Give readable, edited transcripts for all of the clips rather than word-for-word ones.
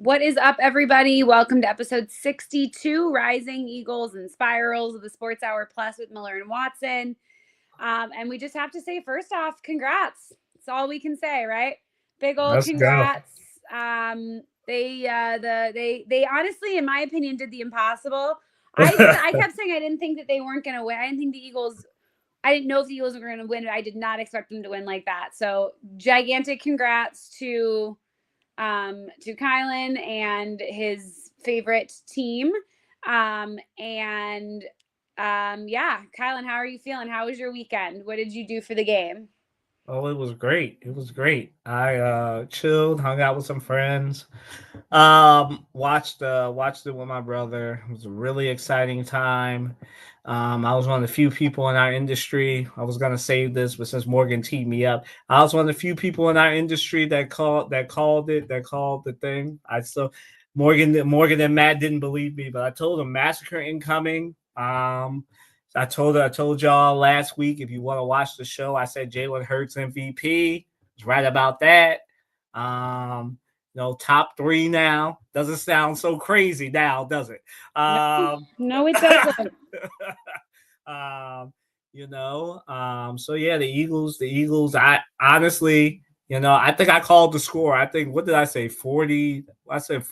What is up, everybody? Welcome to episode 62, Rising Eagles and Spirals of the Sports Hour Plus with Miller and Watson. And we just have to say, first off, congrats. That's all we can say, right? Big old Let's go. congrats. They honestly, in my opinion, did the impossible. I kept saying I didn't think that they weren't going to win. I didn't think the Eagles. I didn't know if the Eagles were going to win. I did not expect them to win like that. So gigantic congrats to Kylan and his favorite team. Yeah, Kylan, how are you feeling? How was your weekend? What did you do for the game? Oh, it was great. It was great. I chilled, hung out with some friends. Watched it with my brother. It was a really exciting time. I was one of the few people in our industry. I was gonna save this, but since Morgan teed me up, I was one of the few people in our industry that called the thing. I still Morgan and Matt didn't believe me, but I told them massacre incoming. I told y'all last week if you want to watch the show, I said Jalen Hurts MVP. Was right about that. Top three now. Doesn't sound so crazy now, does it? No, Um, no, it doesn't. um, so yeah, the Eagles. I honestly, I think I called the score. I think what did I say? 40. I said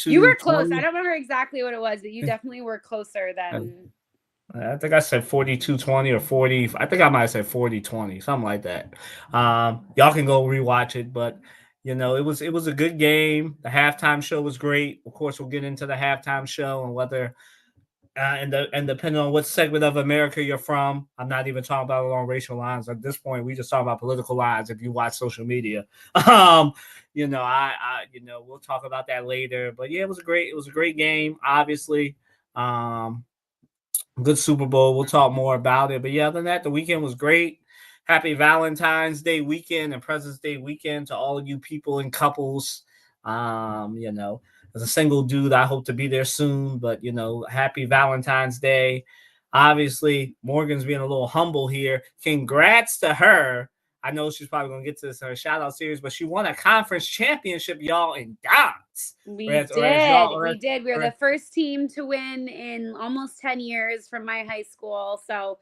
You were close. I 42-20. don't remember exactly what it was, but you definitely were closer than. I think I said 42-20 or 40. I think I might have said 40-20, something like that. Y'all can go rewatch it, but it was a good game. The halftime show was great. Of course, we'll get into the halftime show and whether and depending on what segment of America you're from, I'm not even talking about along racial lines. At this point, we just talk about political lines if you watch social media. Um, we'll talk about that later. But yeah, it was a great game, obviously. Um, Good Super Bowl. We'll talk more about it. But yeah, other than that, the weekend was great. Happy Valentine's Day weekend and President's Day weekend to all of you people and couples. As a single dude, I hope to be there soon. But happy Valentine's Day. Obviously, Morgan's being a little humble here. Congrats to her. I know she's probably gonna get to this in her shout out series, but she won a conference championship, y'all, in dance. We Or as did. y'all We did. We were or the first team to win in almost 10 years from my high school. So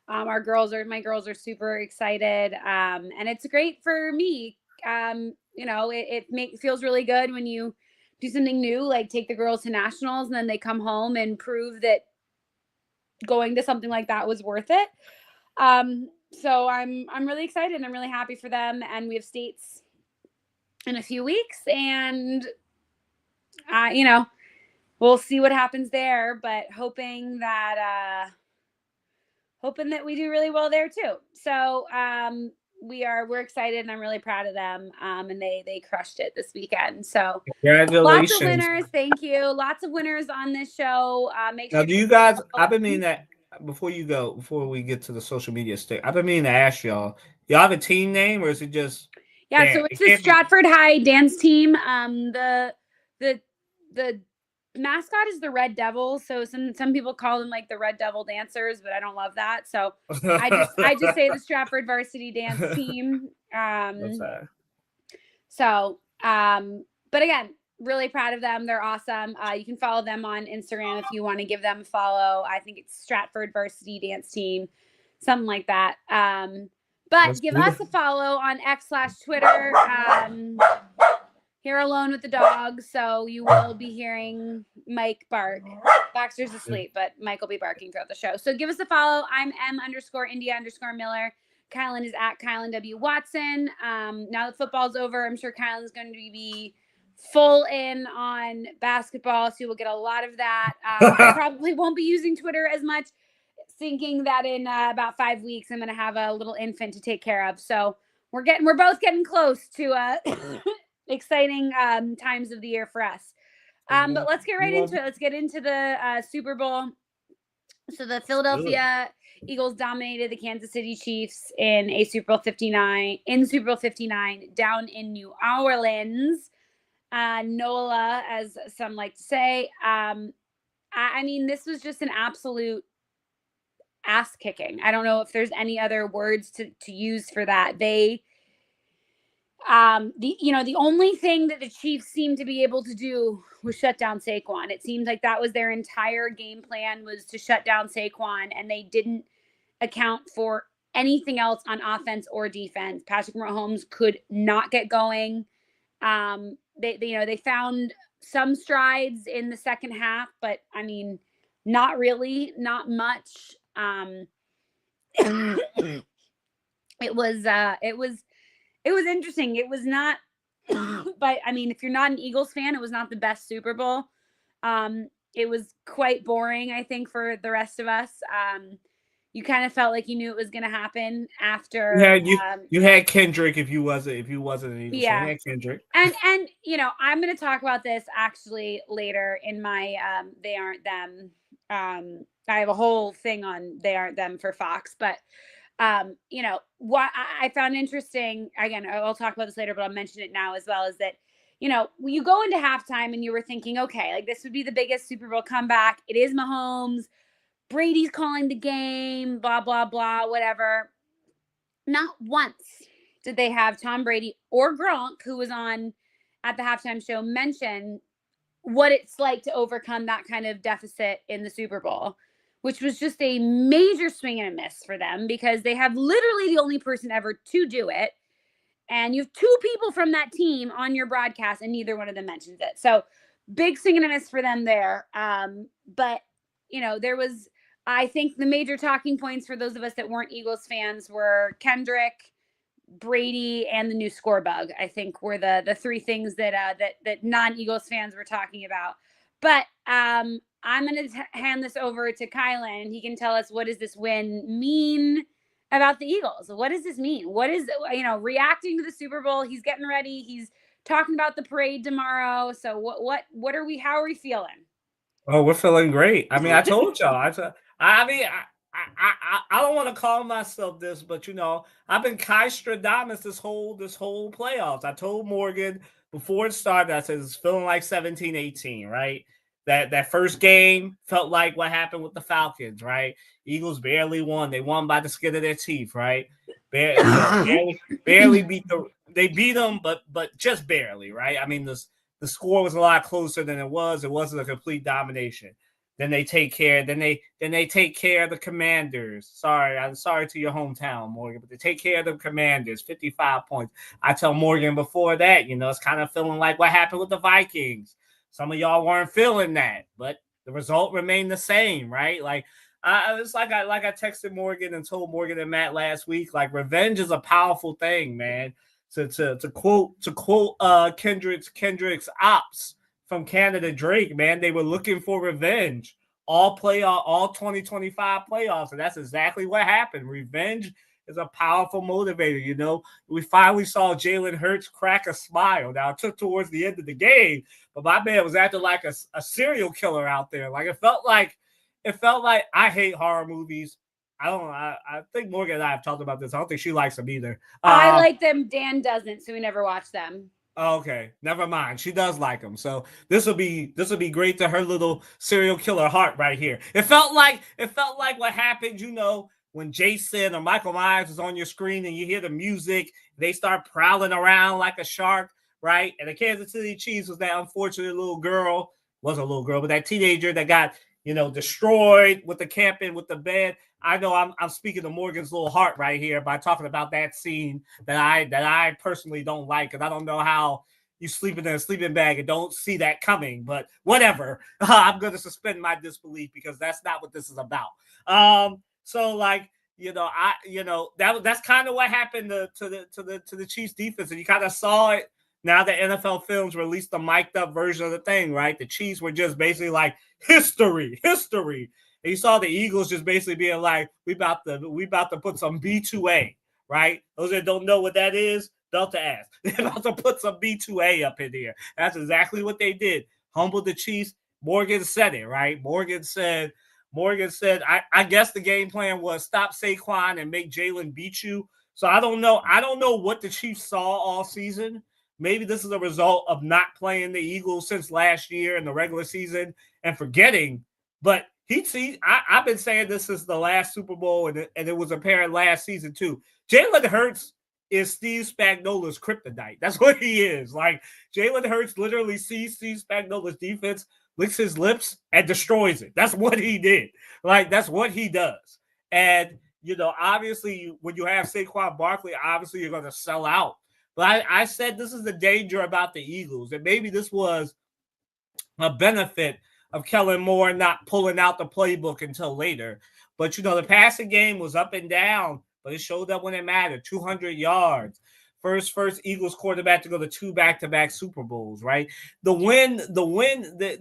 my girls are super excited. And it's great for me. It feels really good when you do something new, like take the girls to nationals and then they come home and prove that going to something like that was worth it. So I'm really excited. I'm really happy for them. And we have states in a few weeks and uh, you know, we'll see what happens there, but hoping that we do really well there too. So we're excited and I'm really proud of them. And they crushed it this weekend. So lots of congratulations. winners. Thank you. Lots of winners on this show. Make Now, sure do to you guys? follow. I've been meaning that before we get to the social media stick, I've been meaning to ask y'all. Y'all have a team name, or is it just Yeah, Dan? so it's It the can't be. Stratford High dance team. The the mascot is the Red Devil. So some people call them like the Red Devil dancers, but I don't love that. So I just say the Stratford Varsity Dance Team. That's So but again, really proud of them. They're awesome. You can follow them on Instagram if you want to give them a follow. I think it's Stratford Varsity Dance Team, something like that. But that's give us a beautiful. follow on X/Twitter. Here alone with the dog, so you will be hearing Mike bark. Baxter's asleep, but Mike will be barking throughout the show. So give us a follow. I'm M_India_Miller. Kylan is at Kylan W. Watson. Now that football's over, I'm sure Kylan's going to be full in on basketball, so you will get a lot of that. I probably won't be using Twitter as much, thinking that in about 5 weeks I'm going to have a little infant to take care of. So we're both getting close to exciting times of the year for us. But let's get right into it. Let's get into the Super Bowl. So the Philadelphia Eagles dominated the Kansas City Chiefs in Super Bowl 59 down in New Orleans. NOLA, as some like to say. I mean, this was just an absolute ass kicking. I don't know if there's any other words to use for that. The only thing that the Chiefs seemed to be able to do was shut down Saquon. It seemed like that was their entire game plan, was to shut down Saquon, and they didn't account for anything else on offense or defense. Patrick Mahomes could not get going. They found some strides in the second half, but I mean, not really, not much. It was interesting. It was not, but I mean, if you're not an Eagles fan, it was not the best Super Bowl. It was quite boring, I think, for the rest of us. You kind of felt like you knew it was going to happen after. Yeah, you had Kendrick if you wasn't an Eagles fan. You had Kendrick. And I'm going to talk about this actually later in my They Aren't Them. I have a whole thing on They Aren't Them for Fox, but what I found interesting, again, I'll talk about this later, but I'll mention it now as well, is that, you go into halftime and you were thinking, okay, like this would be the biggest Super Bowl comeback. It is Mahomes. Brady's calling the game, blah, blah, blah, whatever. Not once did they have Tom Brady or Gronk, who was on at the halftime show, mention what it's like to overcome that kind of deficit in the Super Bowl, which was just a major swing and a miss for them, because they have literally the only person ever to do it. And you have two people from that team on your broadcast, and neither one of them mentions it. So big swing and a miss for them there. But, there was, I think the major talking points for those of us that weren't Eagles fans were Kendrick, Brady, and the new score bug, I think, were the three things that non-Eagles fans were talking about. But I'm going to hand this over to Kylan, and he can tell us, what does this win mean about the Eagles? What does this mean? What is, reacting to the Super Bowl? He's getting ready. He's talking about the parade tomorrow. So how are we feeling? Oh, we're feeling great. I mean, I told y'all. I don't want to call myself this, but I've been Kai Stradamus this whole playoffs. I told Morgan before it started, I said it's feeling like 17-18, right? That first game felt like what happened with the Falcons, right? Eagles barely won. They won by the skin of their teeth, right? Barely beat they beat them, but just barely, right? I mean, the score was a lot closer than it was. It wasn't a complete domination. Then they take care. Then they take care of the Commanders. I'm sorry to your hometown, Morgan, but they take care of the Commanders. 55 points. I tell Morgan before that, it's kind of feeling like what happened with the Vikings. Some of y'all weren't feeling that, but the result remained the same, right? Like it's like I texted Morgan and told Morgan and Matt last week, like revenge is a powerful thing, man. To quote Kendrick's ops from Canada, Drake, man, they were looking for revenge all 2025 playoffs, and that's exactly what happened. Revenge is a powerful motivator. We finally saw Jalen Hurts crack a smile. Now, it took towards the end of the game, but my man was acting like a serial killer out there. Like it felt like I hate horror movies. I think Morgan and I have talked about this. I don't think she likes them either. I like them. Dan doesn't, so we never watch them. Okay, never mind. She does like them, so this will be great to her little serial killer heart right here. It felt like what happened, when Jason or Michael Myers is on your screen and you hear the music, they start prowling around like a shark, right? And the Kansas City Chiefs was that unfortunate little girl, wasn't a little girl, but that teenager that got destroyed with the camping with the bed. I know I'm speaking to Morgan's little heart right here by talking about that scene that I personally don't like, because I don't know how you sleeping in a sleeping bag and don't see that coming. But whatever, I'm going to suspend my disbelief because that's not what this is about. So that's kind of what happened to the Chiefs defense, and you kind of saw it. Now the NFL Films released the mic'd up version of the thing, right? The Chiefs were just basically like history. And you saw the Eagles just basically being like, we about to put some B2A, right? Those that don't know what that is, don't ask. They're about to put some B2A up in here. That's exactly what they did. Humbled the Chiefs. Morgan said it, right? Morgan said, I guess the game plan was stop Saquon and make Jalen beat you. So I don't know what the Chiefs saw all season. Maybe this is a result of not playing the Eagles since last year in the regular season and forgetting. But I've been saying this is the last Super Bowl, and it was apparent last season too. Jalen Hurts is Steve Spagnuolo's kryptonite. That's what he is. Like, Jalen Hurts literally sees Steve Spagnuolo's defense, licks his lips, and destroys it. That's what he did. Like, that's what he does. And, obviously, when you have Saquon Barkley, obviously you're going to sell out. But I said this is the danger about the Eagles, and maybe this was a benefit of Kellen Moore not pulling out the playbook until later. But, the passing game was up and down, but it showed up when it mattered. 200 yards. First Eagles quarterback to go to 2 back-to-back Super Bowls, right? The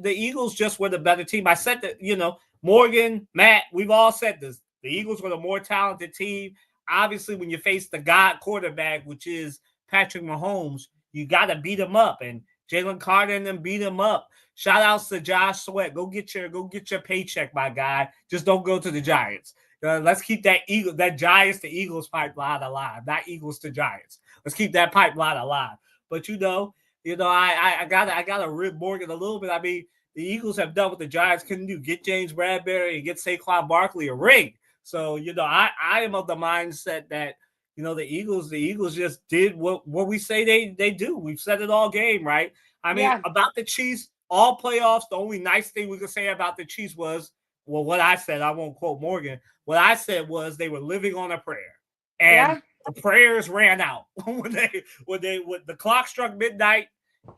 Eagles just were the better team. I said that, Morgan, Matt, we've all said this. The Eagles were the more talented team. Obviously, when you face the God quarterback, which is Patrick Mahomes, you got to beat him up. And Jalen Carter and them beat him up. Shout outs to Josh Sweat. Go get your paycheck, my guy. Just don't go to the Giants. Let's keep that Giants to Eagles pipeline alive, not Eagles to Giants. Let's keep that pipeline alive. But I gotta rib Morgan a little bit. I mean, the Eagles have done what the Giants couldn't do: get James Bradberry and get Saquon Barkley a ring. So I am of the mindset that the Eagles just did what we say they do. We've said it all game, right? I mean, about the Chiefs, all playoffs. The only nice thing we could say about the Chiefs was, well, what I said, I won't quote Morgan. What I said was they were living on a prayer, and the prayers ran out when the clock struck midnight,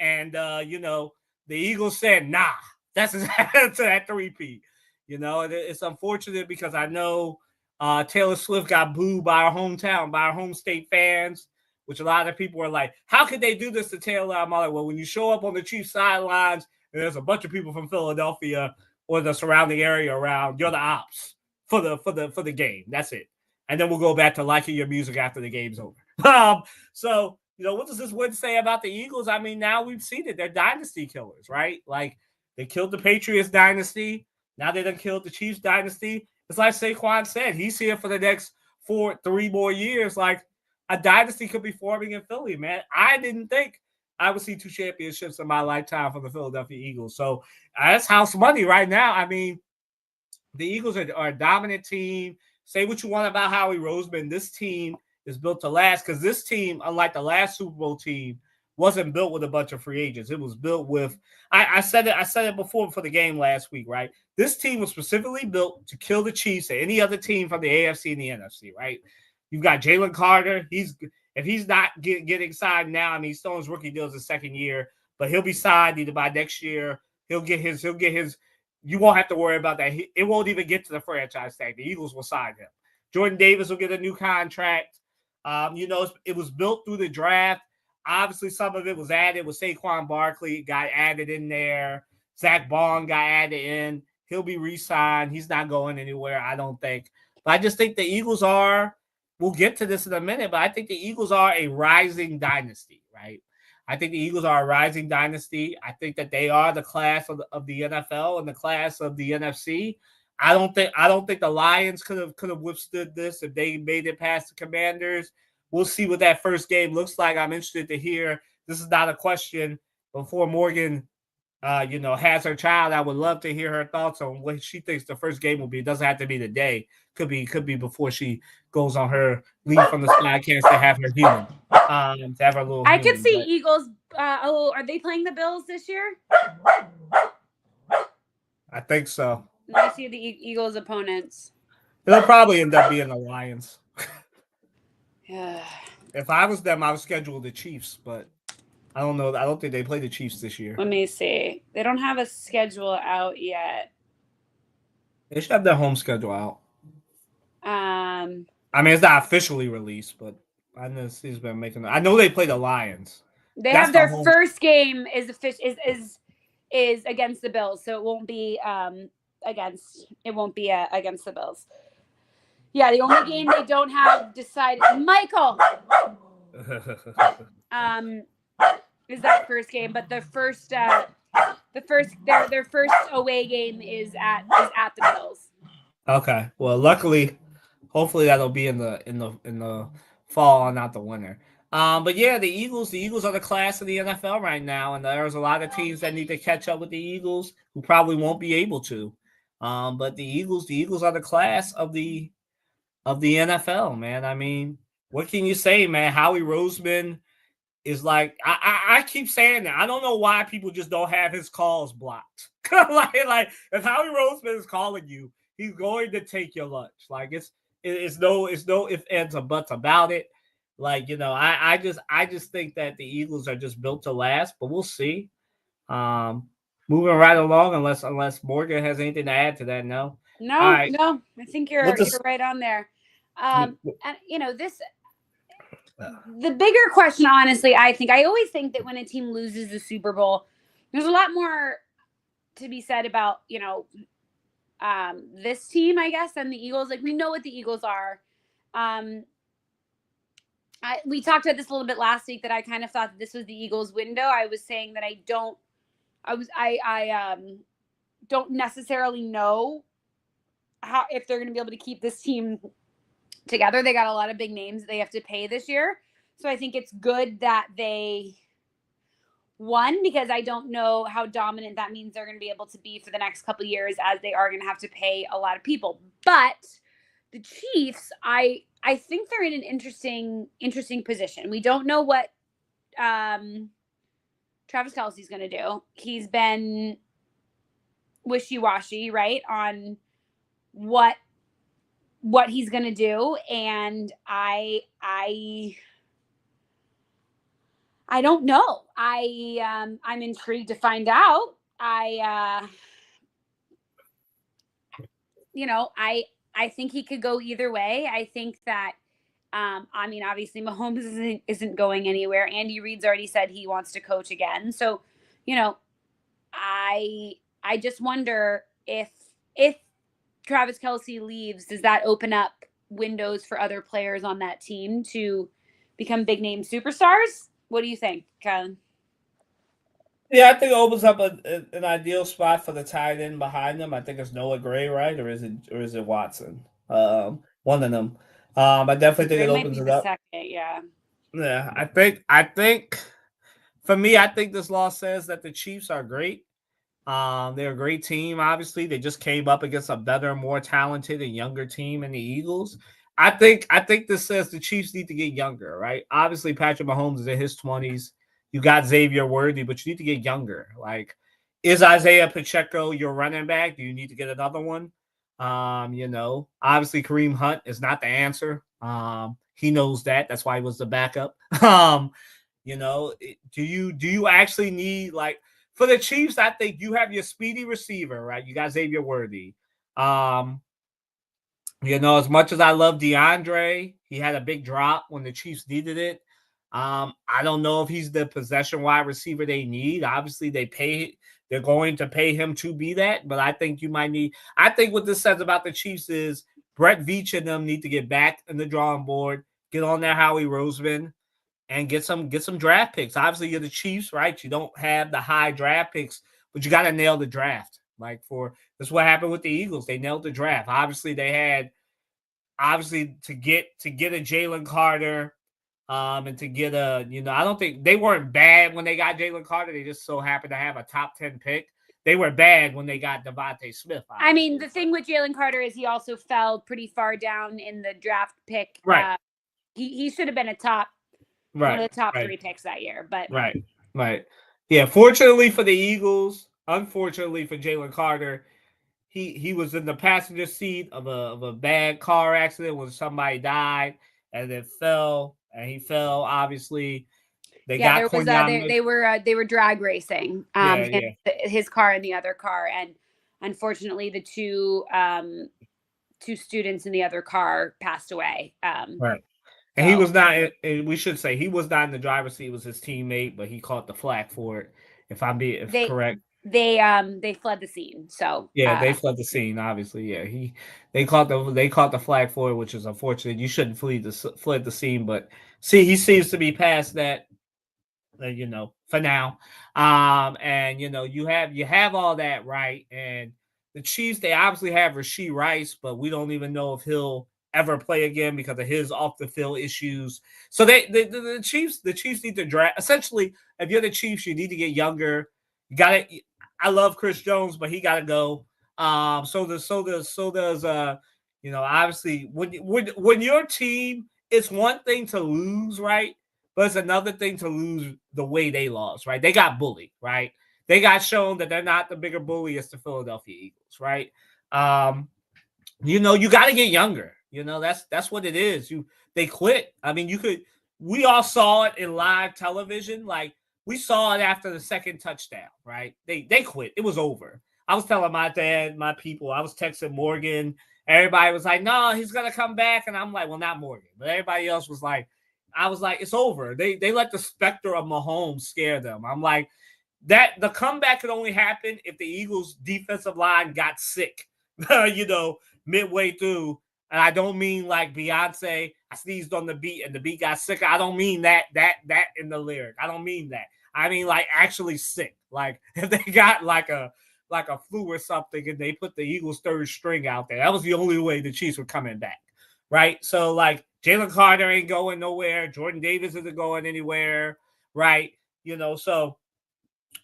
and the Eagles said, "Nah, that's that three-peat." It's unfortunate because I know Taylor Swift got booed by our home state fans, which a lot of people were like, "How could they do this to Taylor?" I'm like, well, when you show up on the Chiefs sidelines and there's a bunch of people from Philadelphia or the surrounding area around, you're the ops for the game. That's it. And then we'll go back to liking your music after the game's over. So, what does this win say about the Eagles? I mean, now we've seen it. They're dynasty killers, right? Like, they killed the Patriots dynasty. Now they done killed the Chiefs dynasty. It's like Saquon said, he's here for the next 3 more years. Like, a dynasty could be forming in Philly, man. I didn't think I would see 2 championships in my lifetime for the Philadelphia Eagles. So that's house money right now. I mean, the Eagles are a dominant team. Say what you want about Howie Roseman. This team is built to last because this team, unlike the last Super Bowl team, wasn't built with a bunch of free agents. It was built with I said it before for the game last week, right? This team was specifically built to kill the Chiefs or any other team from the AFC and the NFC, right? You've got Jalen Carter. If he's not getting signed now, I mean, he's still on his rookie deal his second year, but he'll be signed either by next year. He'll get his. You won't have to worry about that. It won't even get to the franchise tag. The Eagles will sign him. Jordan Davis will get a new contract. It was built through the draft. Obviously, some of it was added with Saquon Barkley, got added in there. Zach Bond got added in. He'll be re-signed. He's not going anywhere, I don't think. But I just think the Eagles are, we'll get to this in a minute, but I think the Eagles are a rising dynasty, right? I think the Eagles are a rising dynasty. I think that they are the class of the NFL and the class of the NFC. I don't think the Lions could have withstood this if they made it past the Commanders. We'll see what that first game looks like. I'm interested to hear. This is not a question before Morgan, has her child. I would love to hear her thoughts on what she thinks the first game will be. It doesn't have to be today. Could be before she goes on her leave from the Skycast to have her human. To have her little. I could see Eagles. Are they playing the Bills this year? I think so. Let me see the Eagles' opponents. It'll probably end up being the Lions. Yeah. If I was them, I would schedule the Chiefs, but I don't know. I don't think they play the Chiefs this year. Let me see. They don't have a schedule out yet. They should have their home schedule out. I mean, it's not officially released, but I know he's been making. I know they play the Lions. They have their first game is against the Bills, so it won't be against the Bills. Yeah, the only game they don't have decided, Michael, is that first game, but their first away game is at the Bills. Okay, well, luckily, hopefully that'll be in the fall and not the winter. But yeah, the Eagles are the class of the NFL right now, and there's a lot of teams that need to catch up with the Eagles who probably won't be able to. But the Eagles are the class of the NFL, man. I mean, what can you say, man? Howie Roseman is like I keep saying that. I don't know why people just don't have his calls blocked. like if Howie Roseman is calling you, he's going to take your lunch. Like it's no if ands or buts about it. Like, I just think that the Eagles are just built to last, but we'll see. Moving right along, unless Morgan has anything to add to that. No. No, All right. no, I think you're right on there. And this the bigger question, honestly, I always think that when a team loses the Super Bowl, there's a lot more to be said about, this team, I guess, than the Eagles. Like, we know what the Eagles are. We talked about this a little bit last week, that I kind of thought that this was the Eagles' window. I was saying that I don't necessarily know if they're going to be able to keep this team together. They got a lot of big names that they have to pay this year. So I think it's good that they won, because I don't know how dominant that means they're going to be able to be for the next couple of years, as they are going to have to pay a lot of people. But the Chiefs, I think they're in an interesting position. We don't know what Travis Kelce's going to do. He's been wishy-washy, right, on what he's going to do, and I don't know. I'm intrigued to find out. I think he could go either way. I think that obviously Mahomes isn't going anywhere. Andy Reid's already said he wants to coach again. So, I just wonder if Travis Kelce leaves, does that open up windows for other players on that team to become big name superstars? What do you think, Kevin? Yeah, I think it opens up an ideal spot for the tight end behind them. I think it's Noah Gray, right? Or is it Watson? One of them. I definitely think it opens it up. Second, yeah. Yeah, I think for me, I think this loss says that the Chiefs are great. They're a great team. Obviously, they just came up against a better, more talented, and younger team in the Eagles. I think this says the Chiefs need to get younger, right? Obviously, Patrick Mahomes is in his 20s. You got Xavier Worthy, but you need to get younger. Like, is Isaiah Pacheco your running back? Do you need to get another one? Obviously Kareem Hunt is not the answer. He knows that. That's why he was the backup. Do you actually need, like, for the Chiefs, I think you have your speedy receiver, right? You got Xavier Worthy. As much as I love DeAndre, he had a big drop when the Chiefs needed it. I don't know if he's the possession wide receiver they need. Obviously, they're going to pay him to be that, but I think I think what this says about the Chiefs is Brett Veach and them need to get back in the drawing board, get on their Howie Roseman, and get some draft picks. Obviously, you're the Chiefs, right? You don't have the high draft picks, but you got to nail the draft. That's what happened with the Eagles. They nailed the draft. Obviously, they had to get a Jalen Carter, and to get I don't think they weren't bad when they got Jalen Carter. They just so happened to have a top 10 pick. They were bad when they got Devontae Smith. Obviously. The thing with Jalen Carter is he also fell pretty far down in the draft pick. Right. He should have been one of the top 3 picks that year. But right. Yeah. Fortunately for the Eagles, unfortunately for Jalen Carter, he was in the passenger seat of a bad car accident when somebody died, and then fell. And he fell. Obviously, they were drag racing. His car and the other car, and unfortunately, the two students in the other car passed away. Right. And he was not. We should say he was not in the driver's seat. It was his teammate, but he caught the flack for it. If correct. They fled the scene. So they fled the scene. Obviously, yeah. They caught the flag for it, which is unfortunate. You shouldn't fled the scene, but he seems to be past that. For now. And you have all that right. And the Chiefs, they obviously have Rashee Rice, but we don't even know if he'll ever play again because of his off the field issues. So the Chiefs need to draft. Essentially, if you're the Chiefs, you need to get younger. You got to. I love Chris Jones, but he got to go. So does obviously when your team it's one thing to lose, right? But it's another thing to lose the way they lost, right? They got bullied, right? They got shown that they're not the bigger bully as the Philadelphia Eagles, right? You know, you got to get younger. You know, that's what it is. They quit. I mean, we all saw it in live television. Like we saw it after the second touchdown, right? They quit. It was over. I was telling my dad, my people, I was texting Morgan. Everybody was like, no, he's gonna come back. And I'm like, well, not Morgan. But everybody else was like, I was like, it's over. They let the specter of Mahomes scare them. I'm like, that the comeback could only happen if the Eagles defensive line got sick, you know, midway through. And I don't mean like Beyonce, I sneezed on the beat and the beat got sick. I don't mean that in the lyric. I don't mean that. I mean like actually sick. Like if they got like a flu or something and they put the Eagles third string out there, that was the only way the Chiefs were coming back. Right. So like Jalen Carter ain't going nowhere. Jordan Davis isn't going anywhere. Right. You know, so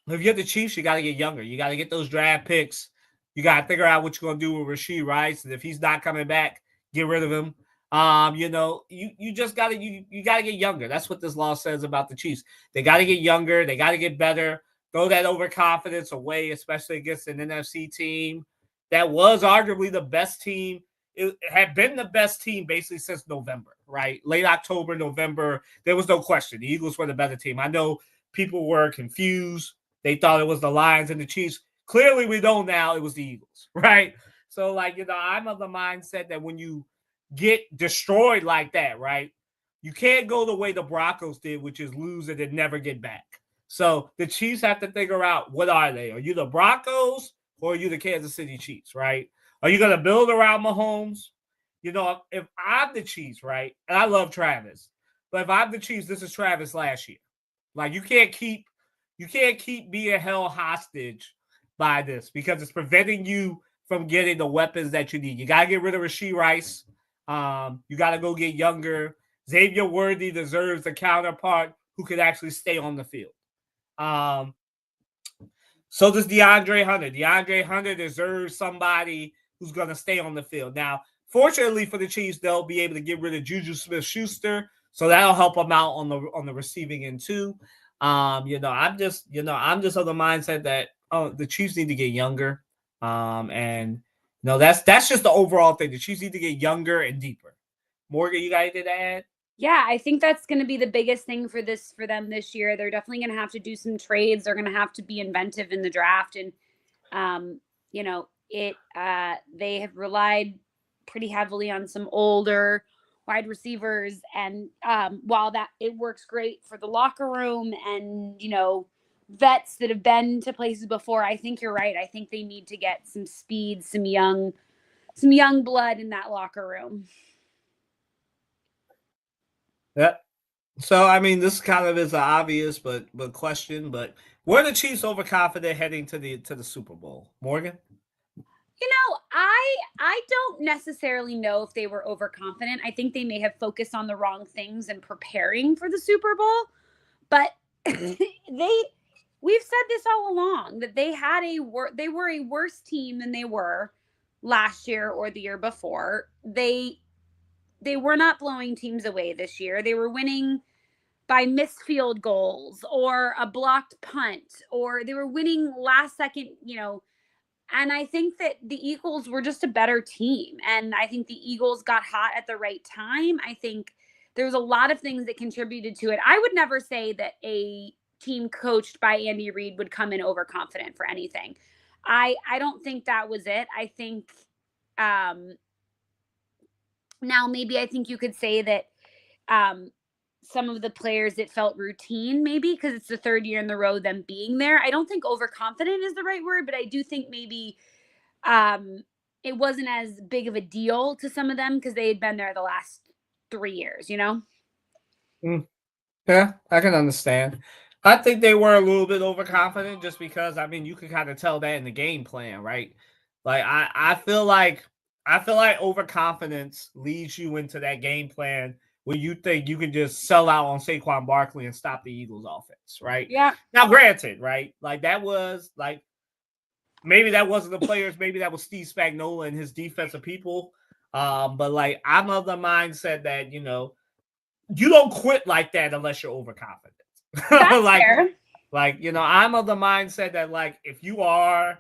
if you're the Chiefs, you got to get younger. You got to get those draft picks. You got to figure out what you're going to do with Rashee Rice. And if he's not coming back, get rid of him. You know, you just got to you got to get younger. That's what this law says about the Chiefs. They got to get younger. They got to get better. Throw that overconfidence away, especially against an NFC team that was arguably the best team. It had been the best team basically since November, right? Late October, November. There was no question. The Eagles were the better team. I know people were confused. They thought it was the Lions and the Chiefs. Clearly, we know now it was the Eagles, right? So, like, you know, I'm of the mindset that when you get destroyed like that, right, you can't go the way the Broncos did, which is lose it and never get back. So the Chiefs have to figure out, what are they? Are you the Broncos or are you the Kansas City Chiefs, right? Are you going to build around Mahomes? You know, if I'm the Chiefs, right, and I love Travis, but if I'm the Chiefs, this is Travis last year. Like, you can't keep being held hostage by this because it's preventing you from getting the weapons that you need. You got to get rid of Rashee Rice. You got to go get younger. Xavier Worthy deserves a counterpart who could actually stay on the field. So does DeAndre Hunter. DeAndre Hunter deserves somebody who's going to stay on the field. Now, fortunately for the Chiefs, they'll be able to get rid of Juju Smith-Schuster, so that'll help them out on the receiving end too. You know, I'm just of the mindset that the Chiefs need to get younger. And you know, that's just the overall thing. The Chiefs need to get younger and deeper. Morgan, you got anything to add? Yeah, I think that's going to be the biggest thing for them this year. They're definitely going to have to do some trades. They're going to have to be inventive in the draft, and you know, they have relied pretty heavily on some older wide receivers, and while that it works great for the locker room and, you know, vets that have been to places before, I think you're right. I think they need to get some speed, some young blood in that locker room. Yeah. So I mean, this kind of is an obvious but question, but were the Chiefs overconfident heading to the Super Bowl? Morgan? You know, I don't necessarily know if they were overconfident. I think they may have focused on the wrong things and preparing for the Super Bowl. But we've said this all along, that they were a worse team than they were last year or the year before. They were not blowing teams away this year. They were winning by missed field goals or a blocked punt, or they were winning last second, you know. And I think that the Eagles were just a better team. And I think the Eagles got hot at the right time. I think there's a lot of things that contributed to it. I would never say that a team coached by Andy Reid would come in overconfident for anything. I don't think that was it. I think now maybe I think you could say that some of the players, it felt routine, maybe because it's the third year in the row them being there. I don't think overconfident is the right word, but I do think maybe it wasn't as big of a deal to some of them because they had been there the last 3 years, you know? Yeah, I can understand. I think they were a little bit overconfident just because, I mean, you can kind of tell that in the game plan, right? Like, I feel like overconfidence leads you into that game plan where you think you can just sell out on Saquon Barkley and stop the Eagles offense, right? Yeah. Now, granted, right? Like, that was like, maybe that wasn't the players, maybe that was Steve Spagnuolo and his defensive people. But like, I'm of the mindset that, you know, you don't quit like that unless you're overconfident. That's like, fair. I'm of the mindset that like if you are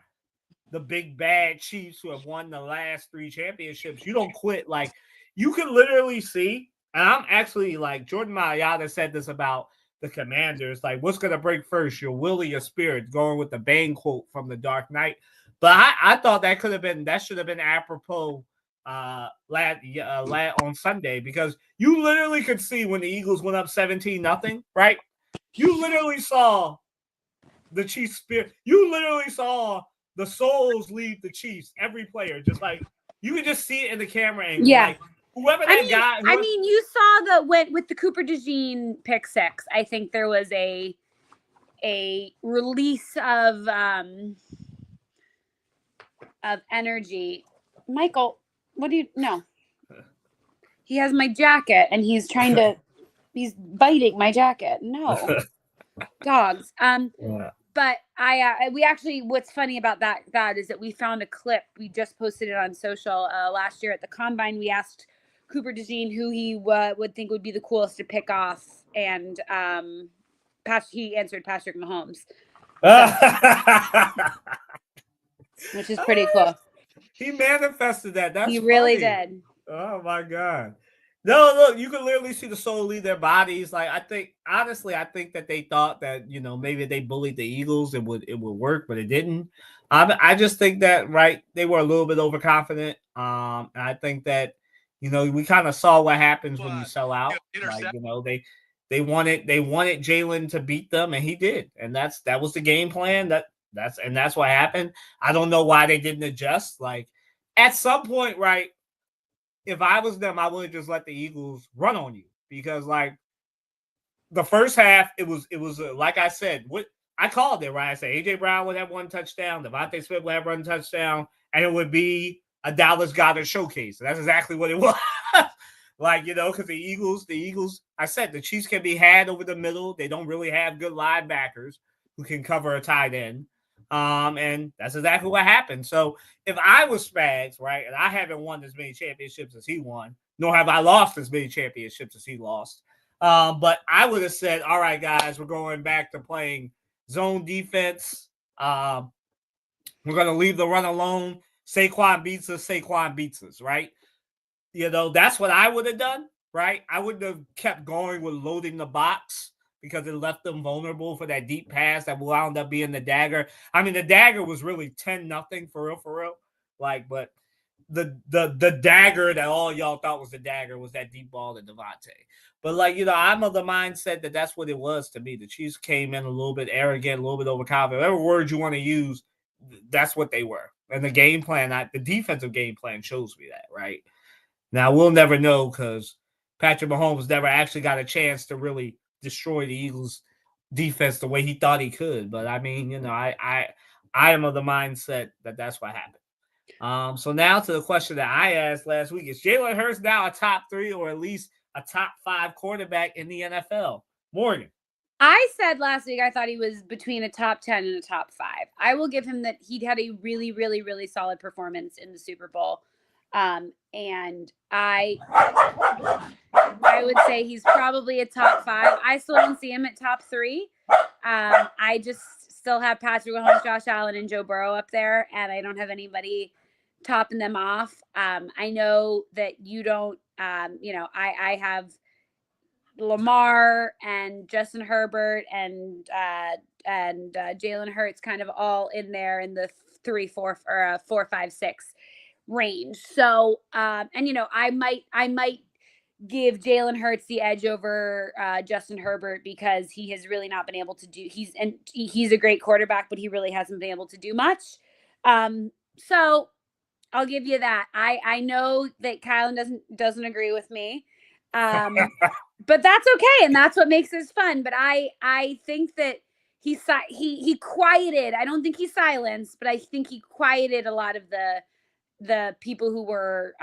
the big bad Chiefs who have won the last 3 championships, you don't quit. Like you can literally see, and I'm actually like Jordan Mailata said this about the Commanders, like what's gonna break first, your will or your spirit, going with the Bane quote from the Dark Knight. But I thought that should have been apropos on Sunday, because you literally could see when the Eagles went up 17-0, right? You literally saw the Chiefs spirit. You literally saw the souls leave the Chiefs. Every player, just like you could just see it in the camera angle. Yeah. Like whoever that guy. I mean, you saw with the Cooper DeJean pick six. I think there was a release of energy. Michael, what do you know? He has my jacket and he's trying to. He's biting my jacket. No, dogs. Yeah. But we actually, what's funny about that is that we found a clip. We just posted it on social last year at the Combine. We asked Cooper DeJean who he would think would be the coolest to pick off, and he answered Patrick Mahomes, which is pretty cool. He manifested that. That's he really funny. did. Oh my God. No, look, you can literally see the soul leave their bodies. Like I think that they thought that, maybe they bullied the Eagles, it would work, but it didn't. I just think that they were a little bit overconfident. And I think that, we kind of saw what happens when you sell out. Like, they wanted Jalen to beat them, and he did. And that was the game plan. That's what happened. I don't know why they didn't adjust. Like at some point, right? If I was them, I would just let the Eagles run on you, because like the first half, it was like I said, what I called it, right? I said AJ Brown would have 1 touchdown, Devontae Smith would have 1 touchdown, and it would be a Dallas Goedert showcase. And that's exactly what it was. Like, because the Eagles, I said the Chiefs can be had over the middle. They don't really have good linebackers who can cover a tight end. And that's exactly what happened. So if I was Spags, right, and I haven't won as many championships as he won, nor have I lost as many championships as he lost, but I would have said, all right, guys, we're going back to playing zone defense. We're going to leave the run alone. Saquon beats us, right? That's what I would have done, right? I wouldn't have kept going with loading the box, because it left them vulnerable for that deep pass that wound up being the dagger. I mean, the dagger was really 10-0 for real. Like, but the dagger that all y'all thought was the dagger was that deep ball to Devontae. But like, I'm of the mindset that that's what it was to me. The Chiefs came in a little bit arrogant, a little bit overconfident. Whatever word you want to use, that's what they were. And the game plan, the defensive game plan shows me that, right? Now, we'll never know, because Patrick Mahomes never actually got a chance to really destroy the Eagles defense the way he thought he could. But I mean, I am of the mindset that that's what happened. So now to the question that I asked last week: is Jalen Hurts now a top 3 or at least a top 5 quarterback in the NFL? Morgan. I said last week I thought he was between a top 10 and a top 5. I will give him that he had a really, really, really solid performance in the Super Bowl. And I would say he's probably a top 5. I still don't see him at top 3. I just still have Patrick Mahomes, Josh Allen, and Joe Burrow up there, and I don't have anybody topping them off. I know that you don't. I have Lamar and Justin Herbert and Jalen Hurts kind of all in there in the 3, 4, or 4, 5, 6 range. So, and I might give Jalen Hurts the edge over Justin Herbert, because he has really not been able to do. He's a great quarterback, but he really hasn't been able to do much. So I'll give you that. I know that Kylan doesn't agree with me, but that's okay, and that's what makes this fun. But I think that he quieted. I don't think he silenced, but I think he quieted a lot of the people who were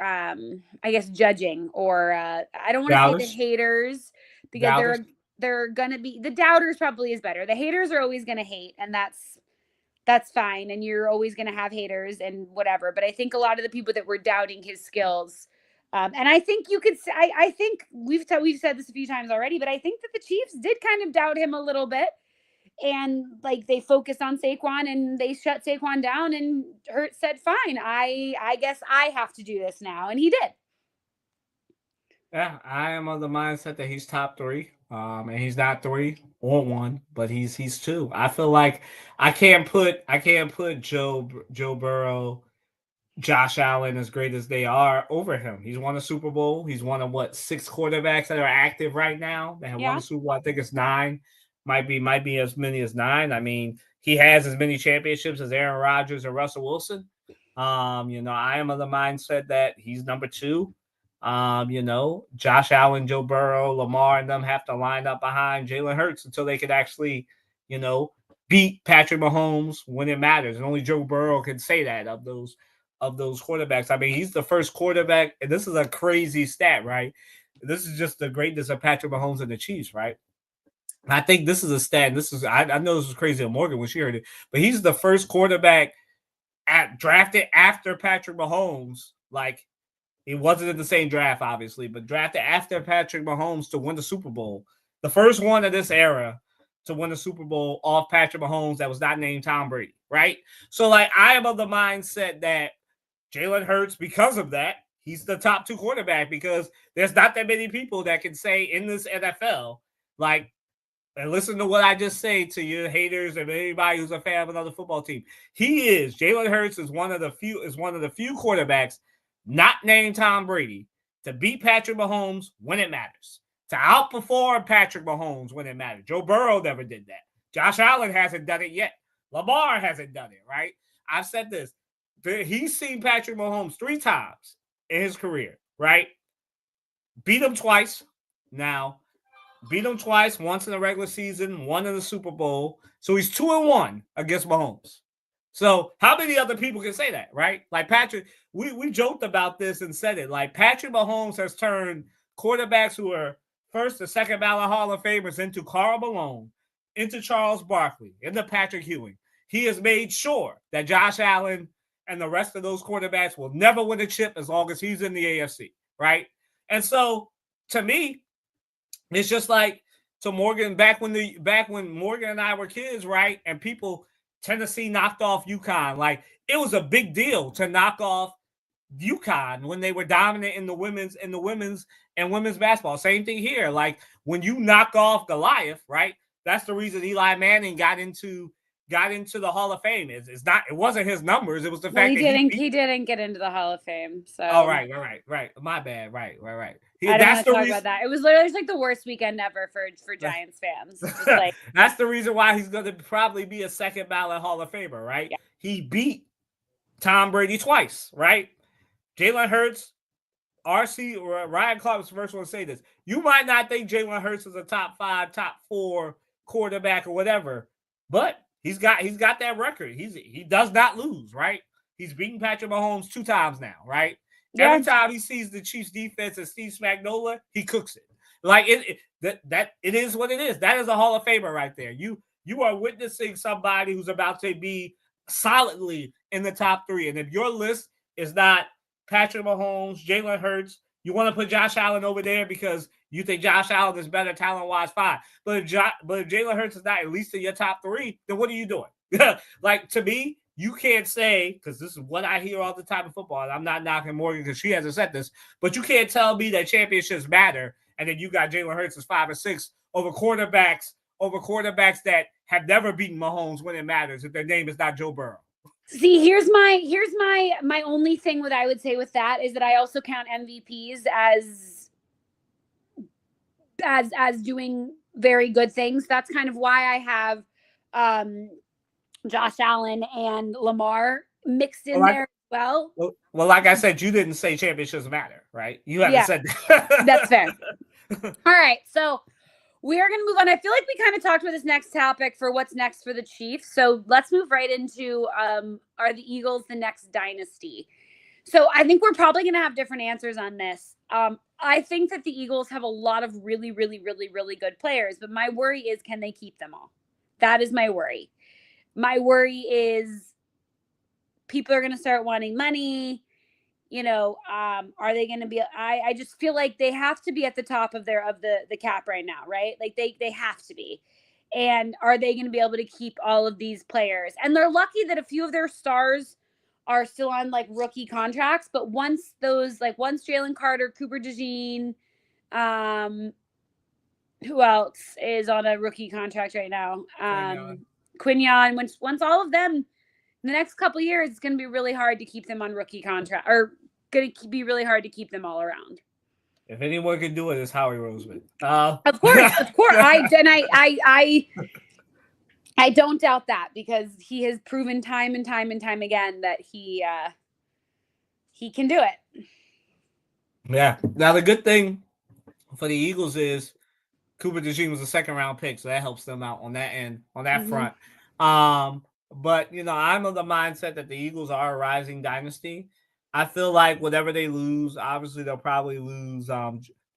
I guess judging, or I don't want to say the haters, because Doubters. they're gonna be, the doubters probably is better. The haters are always gonna hate, and that's fine, and you're always gonna have haters and whatever. But I think a lot of the people that were doubting his skills And I think you could say, I think we've said this a few times already, but I think that the Chiefs did kind of doubt him a little bit. And like they focused on Saquon and they shut Saquon down, and Hurts said, fine, I guess I have to do this now. And he did. Yeah, I am of the mindset that he's top three. And he's not 3 or 1, but he's 2. I feel like I can't put Joe Burrow, Josh Allen, as great as they are, over him. He's won a Super Bowl. He's one of what 6 quarterbacks that are active right now that have won a Super Bowl. I think it's 9. Might be as many as 9. I mean, he has as many championships as Aaron Rodgers or Russell Wilson. I am of the mindset that he's number 2. Josh Allen, Joe Burrow, Lamar, and them have to line up behind Jalen Hurts until they could actually, beat Patrick Mahomes when it matters. And only Joe Burrow can say that of those quarterbacks. I mean, he's the first quarterback, and this is a crazy stat, right? This is just the greatness of Patrick Mahomes and the Chiefs, right? I think this is a stat. I know this was crazy on Morgan when she heard it, but he's the first quarterback drafted after Patrick Mahomes. Like, he wasn't in the same draft, obviously, but drafted after Patrick Mahomes to win the Super Bowl. The first one of this era to win the Super Bowl off Patrick Mahomes that was not named Tom Brady, right? So, like, I am of the mindset that Jalen Hurts, because of that, he's the top 2 quarterback, because there's not that many people that can say in this NFL, like, and listen to what I just say to your haters and anybody who's a fan of another football team. Jalen Hurts is one of the few quarterbacks not named Tom Brady to beat Patrick Mahomes when it matters, to outperform Patrick Mahomes when it matters. Joe Burrow never did that. Josh Allen hasn't done it yet. Lamar hasn't done it, right? I've said this. He's seen Patrick Mahomes 3 times in his career, right? Beat him twice. Now, beat him twice, once in the regular season, 1 in the Super Bowl. So he's 2-1 against Mahomes. So how many other people can say that, right? Like Patrick, we joked about this and said it. Like, Patrick Mahomes has turned quarterbacks who are first or second ballot Hall of Famers into Karl Malone, into Charles Barkley, into Patrick Ewing. He has made sure that Josh Allen and the rest of those quarterbacks will never win a chip as long as he's in the AFC, right? And so, to me, it's just like to Morgan back when Morgan and I were kids, right? And people, Tennessee knocked off UConn. Like, it was a big deal to knock off UConn when they were dominant in the women's basketball. Same thing here. Like, when you knock off Goliath, right? That's the reason Eli Manning got into the Hall of Fame. It wasn't his numbers. It was the fact he didn't get into the Hall of Fame. So right. My bad. Right. I don't want to talk about that. It was literally like the worst weekend ever for Giants fans. Just like, that's the reason why he's going to probably be a second ballot Hall of Famer, right? Yeah. He beat Tom Brady twice, right? Jalen Hurts, Ryan Clark was the first one to say this. You might not think Jalen Hurts is a top 5, top 4 quarterback or whatever, but he's got that record. He does not lose, right? He's beaten Patrick Mahomes 2 times now, right? Yeah. Every time he sees the Chiefs defense and Steve Spagnuolo, he cooks it. Like, it is what it is. That is a Hall of Famer right there. You are witnessing somebody who's about to be solidly in the top 3. And if your list is not Patrick Mahomes, Jalen Hurts, you want to put Josh Allen over there because you think Josh Allen is better talent-wise, fine. But if Jalen Hurts is not at least in your top 3, then what are you doing? Like, to me, you can't say, because this is what I hear all the time in football, and I'm not knocking Morgan because she hasn't said this, but you can't tell me that championships matter, and then you got Jalen Hurts as 5 or 6 over quarterbacks that have never beaten Mahomes when it matters if their name is not Joe Burrow. See, here's my only thing what I would say with that is that I also count MVPs as doing very good things. That's kind of why I have Josh Allen and Lamar mixed in there as well. Well, like I said, you didn't say championships matter, right? You haven't said that. That's fair. All right, so we are going to move on. I feel like we kind of talked about this next topic for what's next for the Chiefs. So let's move right into are the Eagles the next dynasty? So I think we're probably going to have different answers on this. I think that the Eagles have a lot of really, really, really, really good players, but my worry is, can they keep them all? That is my worry. My worry is people are going to start wanting money. Are they going to be? I just feel like they have to be at the top of the cap right now, right? Like they have to be. And are they going to be able to keep all of these players? And they're lucky that a few of their stars are still on like rookie contracts. But once Jalen Carter, Cooper DeJean, who else is on a rookie contract right now? Quinyon. Once all of them, the next couple of years, it's going to be really hard to keep them on rookie contract, or going to be really hard to keep them all around. If anyone can do it, it's Howie Roseman. Of course. I don't doubt that, because he has proven time and time and time again that he can do it. Yeah. Now the good thing for the Eagles is Cooper DeJean was a second-round pick, so that helps them out on that end, on that front. But I'm of the mindset that the Eagles are a rising dynasty. I feel like whatever they lose, obviously they'll probably lose.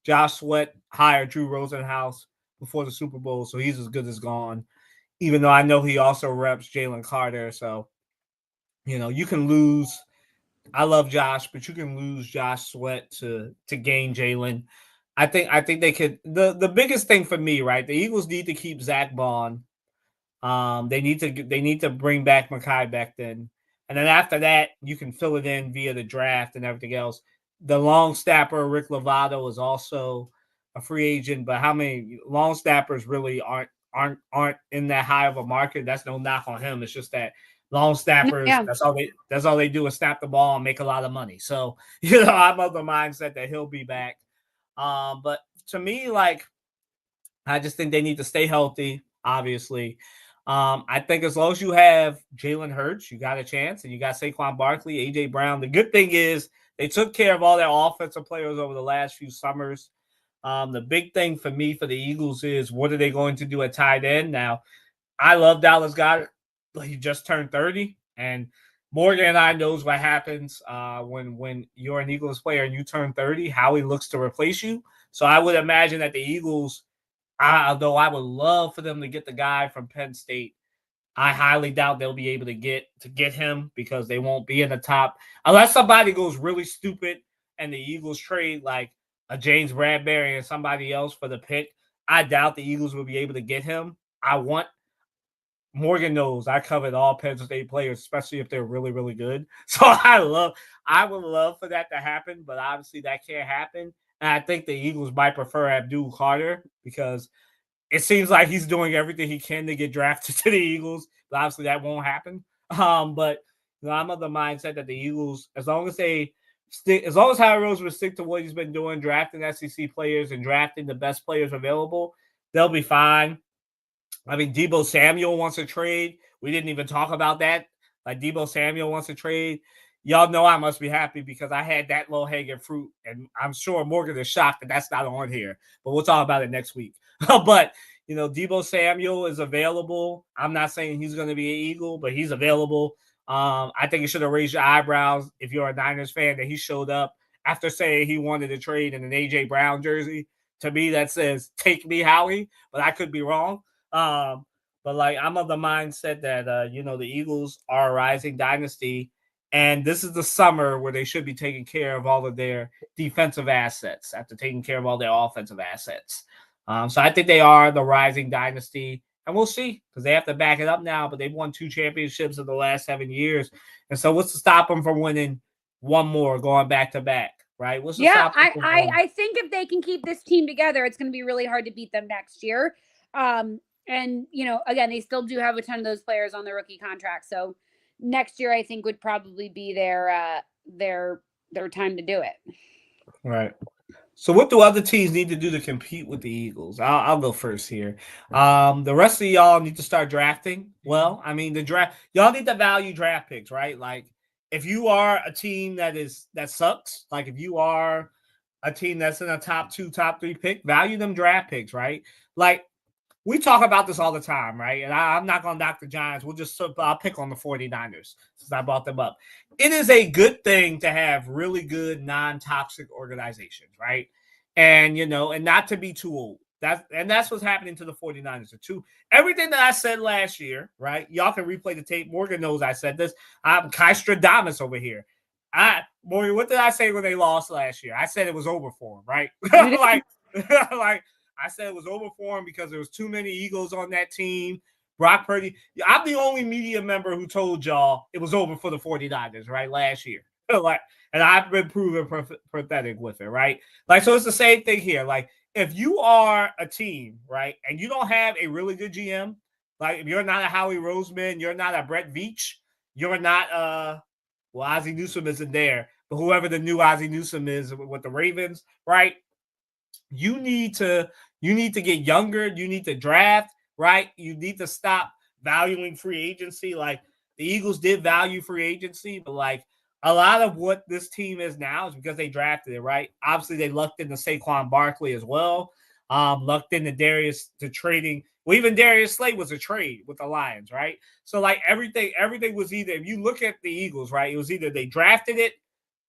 Josh Sweat hired Drew Rosenhaus before the Super Bowl, so he's as good as gone. Even though I know he also reps Jalen Carter, so you can lose. I love Josh, but you can lose Josh Sweat to gain Jalen. I think they could. The biggest thing for me, right? The Eagles need to keep Zach Bond. They need to bring back Mekhi Becton. And then after that, you can fill it in via the draft and everything else. The long snapper, Rick Lovato, is also a free agent, but how many long snappers really aren't in that high of a market? That's no knock on him. It's just that long snappers, that's all they do is snap the ball and make a lot of money. So, I'm of the mindset that he'll be back. But to me, I just think they need to stay healthy, obviously. I think as long as you have Jalen Hurts, you got a chance, and you got Saquon Barkley, A.J. Brown. The good thing is they took care of all their offensive players over the last few summers. The big thing for me for the Eagles is what are they going to do at tight end? Now, I love Dallas Goedert. He just turned 30, and Morgan and I knows what happens when you're an Eagles player and you turn 30, how he looks to replace you. So I would imagine that the Eagles, although I would love for them to get the guy from Penn State, I highly doubt they'll be able to get him, because they won't be in the top unless somebody goes really stupid and the Eagles trade like a James Bradbury and somebody else for the pick. I doubt the Eagles will be able to get him. Morgan knows I covered all Penn State players, especially if they're really, really good. So I would love for that to happen, but obviously that can't happen. And I think the Eagles might prefer Abdul Carter, because it seems like he's doing everything he can to get drafted to the Eagles, but obviously that won't happen. But I'm of the mindset that the Eagles, as long as Howie Rose would stick to what he's been doing, drafting SEC players and drafting the best players available, they'll be fine. I mean, Deebo Samuel wants to trade. We didn't even talk about that. Like, Deebo Samuel wants to trade. Y'all know I must be happy, because I had that low-hanging fruit, and I'm sure Morgan is shocked that that's not on here. But we'll talk about it next week. But, Deebo Samuel is available. I'm not saying he's going to be an Eagle, but he's available. I think you should have raised your eyebrows if you're a Niners fan that he showed up after saying he wanted to trade in an A.J. Brown jersey. To me, that says, take me, Howie, but I could be wrong. But I'm of the mindset that, the Eagles are a rising dynasty, and this is the summer where they should be taking care of all of their defensive assets after taking care of all their offensive assets. So I think they are the rising dynasty, and we'll see, because they have to back it up now, but they've won 2 championships in the last 7 years. And so what's to stop them from winning one more, going back to back, right? What's to stop them I think if they can keep this team together, it's going to be really hard to beat them next year. And, again, they still do have a ton of those players on their rookie contract. So next year, I think, would probably be their time to do it. Right. So what do other teams need to do to compete with the Eagles? I'll go first here. The rest of y'all need to start drafting. Well, I mean, y'all need to value draft picks, right? Like, if you are a team that sucks, like if you are a team that's in a top 2, top 3 pick, value them draft picks, right? Like, we talk about this all the time, right? And I'm not going to knock the Giants. I'll pick on the 49ers since I brought them up. It is a good thing to have really good non-toxic organizations, right? And, and not to be too old. That's what's happening to the 49ers. Everything that I said last year, right? Y'all can replay the tape. Morgan knows I said this. I'm Kai Stradamus over here. boy, what did I say when they lost last year? I said it was over for them, right? You did. like I said it was over for them because there was too many Eagles on that team. Brock Purdy. I'm the only media member who told y'all it was over for the 49ers, right, last year. Like, and I've been proven pathetic with it, right? Like, so it's the same thing here. Like, if you are a team, right, and you don't have a really good GM, like if you're not a Howie Roseman, you're not a Brett Veach, you're not well, Ozzie Newsome isn't there, but whoever the new Ozzie Newsome is with the Ravens, right? You need to get younger. You need to draft, right? You need to stop valuing free agency. Like the Eagles did value free agency, but like a lot of what this team is now is because they drafted it, right? Obviously, they lucked into Saquon Barkley as well. Lucked into Darius to trading. Well, even Darius Slay was a trade with the Lions, right? So like everything was either, if you look at the Eagles, right, it was either they drafted it,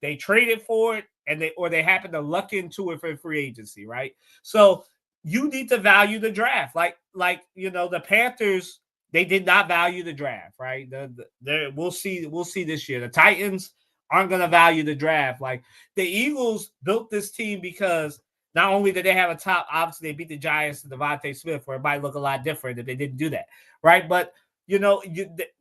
they traded for it, and they happened to luck into it for free agency, right? So you need to value the draft. Like the Panthers, they did not value the draft, right? We'll see this year. The Titans aren't going to value the draft. Like the Eagles built this team because not only did they have a top, obviously they beat the Giants and Devontae Smith, where it might look a lot different if they didn't do that, right? But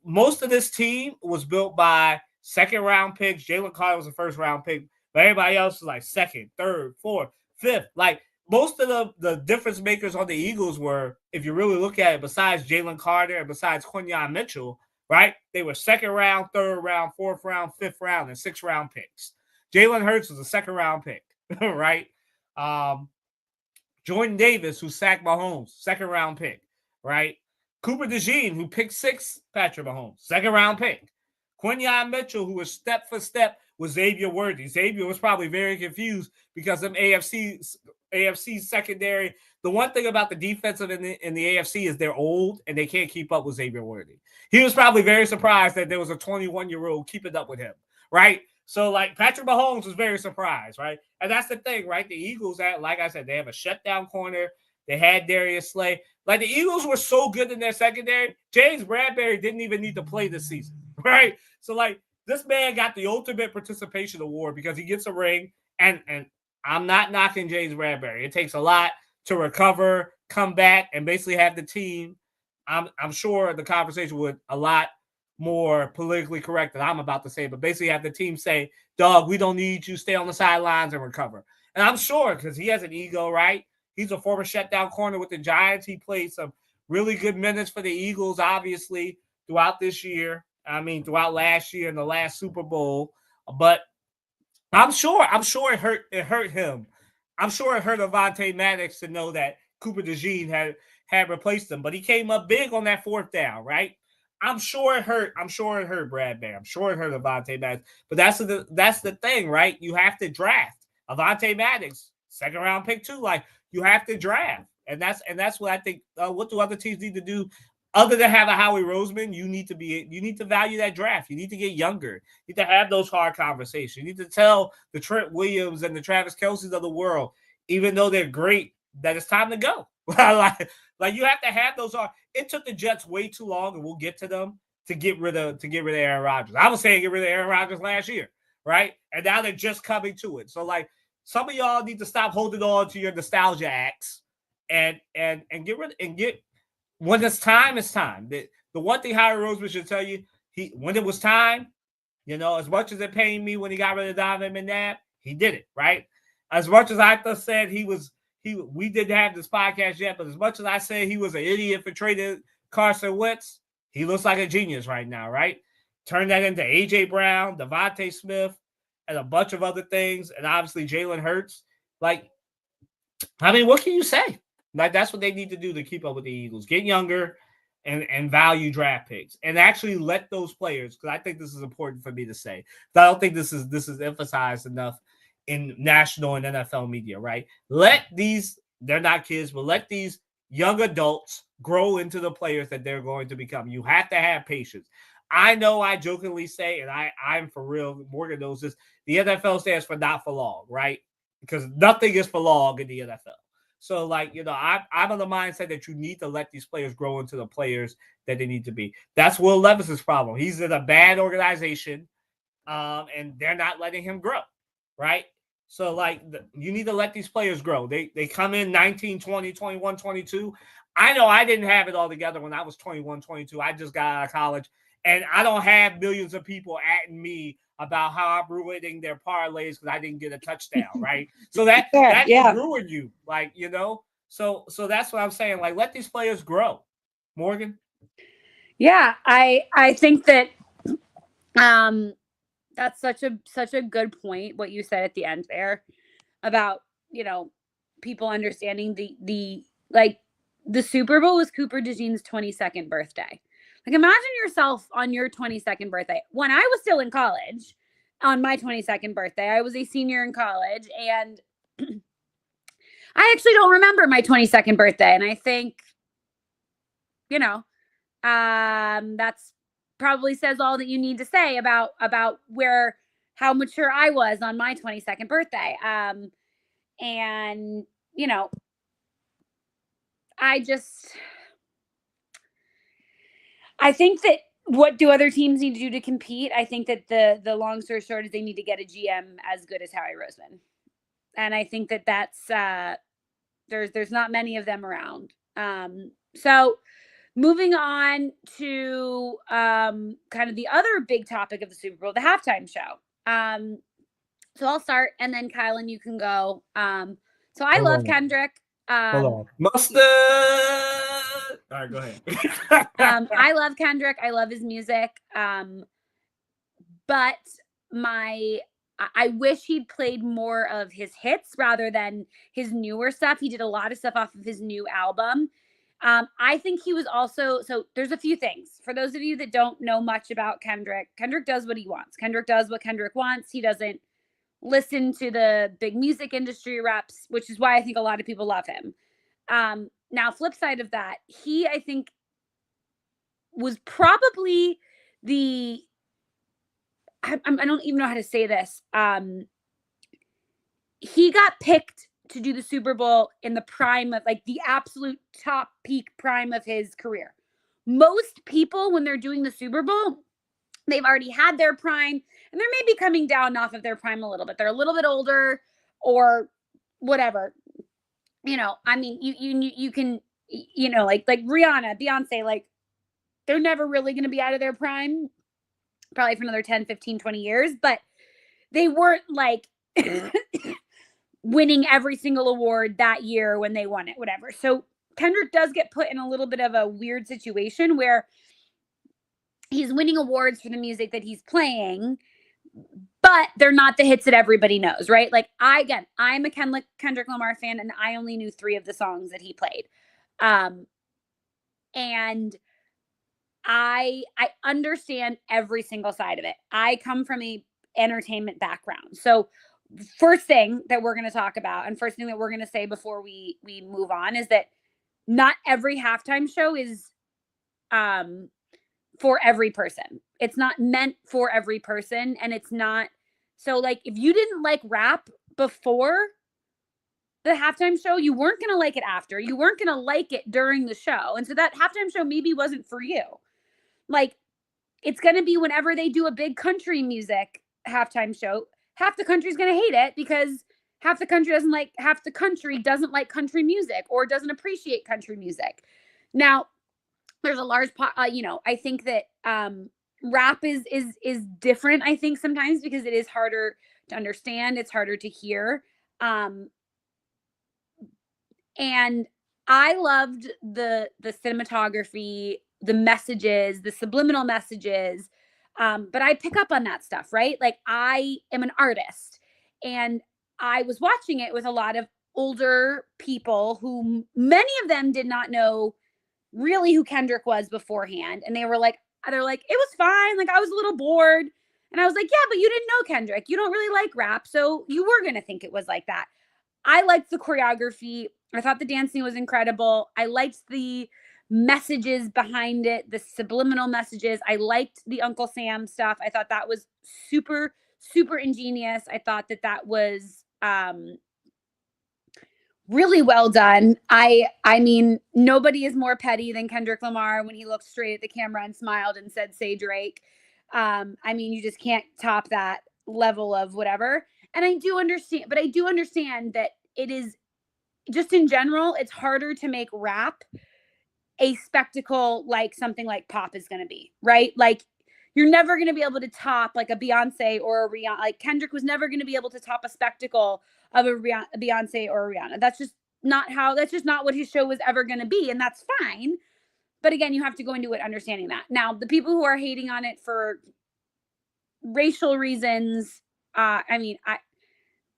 most of this team was built by second-round picks. Jalen Carter was a first-round pick, but everybody else was like second, third, fourth, fifth. Like most of the difference makers on the Eagles were, if you really look at it, besides Jalen Carter and besides Quinyon Mitchell, right? They were second-round, third-round, fourth-round, fifth-round, and sixth-round picks. Jalen Hurts was a second-round pick, right? Jordan Davis, who sacked Mahomes, second-round pick, right? Cooper DeJean, who picked six Patrick Mahomes, second-round pick. Quinyon Mitchell, who was step for step with Xavier Worthy. Xavier was probably very confused because of AFC secondary. The one thing about the defensive in the AFC is they're old and they can't keep up with Xavier Worthy. He was probably very surprised that there was a 21-year-old keeping up with him, right? So, like, Patrick Mahomes was very surprised, right? And that's the thing, right? The Eagles, like I said, they have a shutdown corner. They had Darius Slay. Like, the Eagles were so good in their secondary, James Bradberry didn't even need to play this season, right? So, like, this man got the ultimate participation award because he gets a ring. And I'm not knocking James Bradberry. It takes a lot to recover, come back, and basically have the team. I'm sure the conversation would a lot more politically correct than I'm about to say, but basically have the team say, dog, we don't need you. Stay on the sidelines and recover. And I'm sure because he has an ego, right? He's a former shutdown corner with the Giants. He played some really good minutes for the Eagles, obviously, throughout this year. I mean, throughout last year and the last Super Bowl. But I'm sure it hurt him. I'm sure it hurt Avonte Maddox to know that Cooper DeJean had replaced him. But he came up big on that fourth down, right? I'm sure it hurt. I'm sure it hurt Bradberry. I'm sure it hurt Avonte Maddox. But that's the thing, right? You have to draft Avonte Maddox, second round pick too. Like you have to draft, and that's what I think. What do other teams need to do? Other than have a Howie Roseman, you need to value that draft. You need to get younger. You need to have those hard conversations. You need to tell the Trent Williams and the Travis Kelce's of the world, even though they're great, that it's time to go. like you have to have those. It took the Jets way too long, and we'll get to them to get rid of Aaron Rodgers. I was saying get rid of Aaron Rodgers last year, right? And now they're just coming to it. So like some of y'all need to stop holding on to your nostalgia acts and get. When it's time, it's time. The one thing Howie Roseman should tell you, when it was time, as much as it pained me when he got rid of Donovan McNabb, he did it, right? As much as I said we didn't have this podcast yet, but as much as I said he was an idiot for trading Carson Wentz, he looks like a genius right now, right? Turn that into A.J. Brown, Devontae Smith, and a bunch of other things, and obviously Jalen Hurts. Like, I mean, what can you say? Like that's what they need to do to keep up with the Eagles. Get younger and value draft picks. And actually let those players, because I think this is important for me to say. I don't think this is emphasized enough in national and NFL media, right? They're not kids, but let these young adults grow into the players that they're going to become. You have to have patience. I know I jokingly say, and I'm for real, Morgan knows this, the NFL stands for not for long, right? Because nothing is for long in the NFL. So, like, I'm of the mindset that you need to let these players grow into the players that they need to be. That's Will Levis's problem. He's in a bad organization. and they're not letting him grow, right? So like you need to let these players grow. They come in 19, 20, 21, 22. I know I didn't have it all together when I was 21, 22. I just got out of college, and I don't have millions of people atting me about how I'm ruining their parlays because I didn't get a touchdown, right? So that can ruin you, like, you know. So that's what I'm saying. Like, let these players grow. Morgan? Yeah, I think that that's such a good point what you said at the end there about, you know, people understanding the like the Super Bowl was Cooper DeJean's 22nd birthday. Like, imagine yourself on your 22nd birthday. When I was still in college, on my 22nd birthday, I was a senior in college, and I actually don't remember my 22nd birthday. And I think, you know, that's probably says all that you need to say about how mature I was on my 22nd birthday. And, you know, I think that what do other teams need to do to compete? I think that the long story short is they need to get a GM as good as Howie Roseman. And I think that that's there's not many of them around. So moving on to kind of the other big topic of the Super Bowl, the halftime show. So I'll start, and then Kylan, you can go. So I love Kendrick. Hold on. Mustard. All right, go ahead. I love Kendrick. I love his music. But I wish he'd played more of his hits rather than his newer stuff. He did a lot of stuff off of his new album. I think he was also, so there's a few things. For those of you that don't know much about Kendrick does what he wants. Kendrick does what Kendrick wants. He doesn't listen to the big music industry reps, which is why I think a lot of people love him. Now, flip side of that, he, I think, was probably I don't even know how to say this. He got picked to do the Super Bowl in the prime of, like, the absolute top peak prime of his career. Most people, when they're doing the Super Bowl, they've already had their prime, and they're maybe coming down off of their prime a little bit. They're a little bit older or whatever. You know, I mean, you can, you know, like Rihanna, Beyonce, like, they're never really going to be out of their prime, probably for another 10, 15, 20 years, but they weren't like winning every single award that year when they won it, whatever. So Kendrick does get put in a little bit of a weird situation where he's winning awards for the music that he's playing, but they're not the hits that everybody knows, right? Like, I'm a Kendrick Lamar fan, and I only knew 3 of the songs that he played. And I understand every single side of it. I come from a entertainment background. So first thing that we're going to talk about, and first thing that we're going to say before we move on, is that not every halftime show is for every person. It's not meant for every person. And it's not, so like, if you didn't like rap before the halftime show, you weren't going to like it after. You weren't going to like it during the show. And so that halftime show maybe wasn't for you. Like, it's going to be whenever they do a big country music halftime show, half the country's going to hate it because half the country doesn't like country music or doesn't appreciate country music. Now, there's a large you know, I think that rap is different, I think, sometimes, because it is harder to understand, it's harder to hear. And I loved the cinematography, the messages, the subliminal messages. But I pick up on that stuff, right? Like, I am an artist, and I was watching it with a lot of older people who, many of them did not know really who Kendrick was beforehand. And they're like, it was fine. Like, I was a little bored. And I was like, yeah, but you didn't know Kendrick. You don't really like rap. So you were going to think it was like that. I liked the choreography. I thought the dancing was incredible. I liked the messages behind it, the subliminal messages. I liked the Uncle Sam stuff. I thought that was super, super ingenious. I thought that was really well done. I mean, nobody is more petty than Kendrick Lamar when he looked straight at the camera and smiled and said, "Say Drake." I mean, you just can't top that level of whatever. And I do understand, but I do understand that it is just in general, it's harder to make rap a spectacle like something like pop is going to be, right? Like you're never going to be able to top like a Beyonce or a Rihanna. Like Kendrick was never going to be able to top a spectacle of a Beyonce or a Rihanna. That's just not what his show was ever going to be. And that's fine. But again, you have to go into it understanding that. Now, the people who are hating on it for racial reasons, we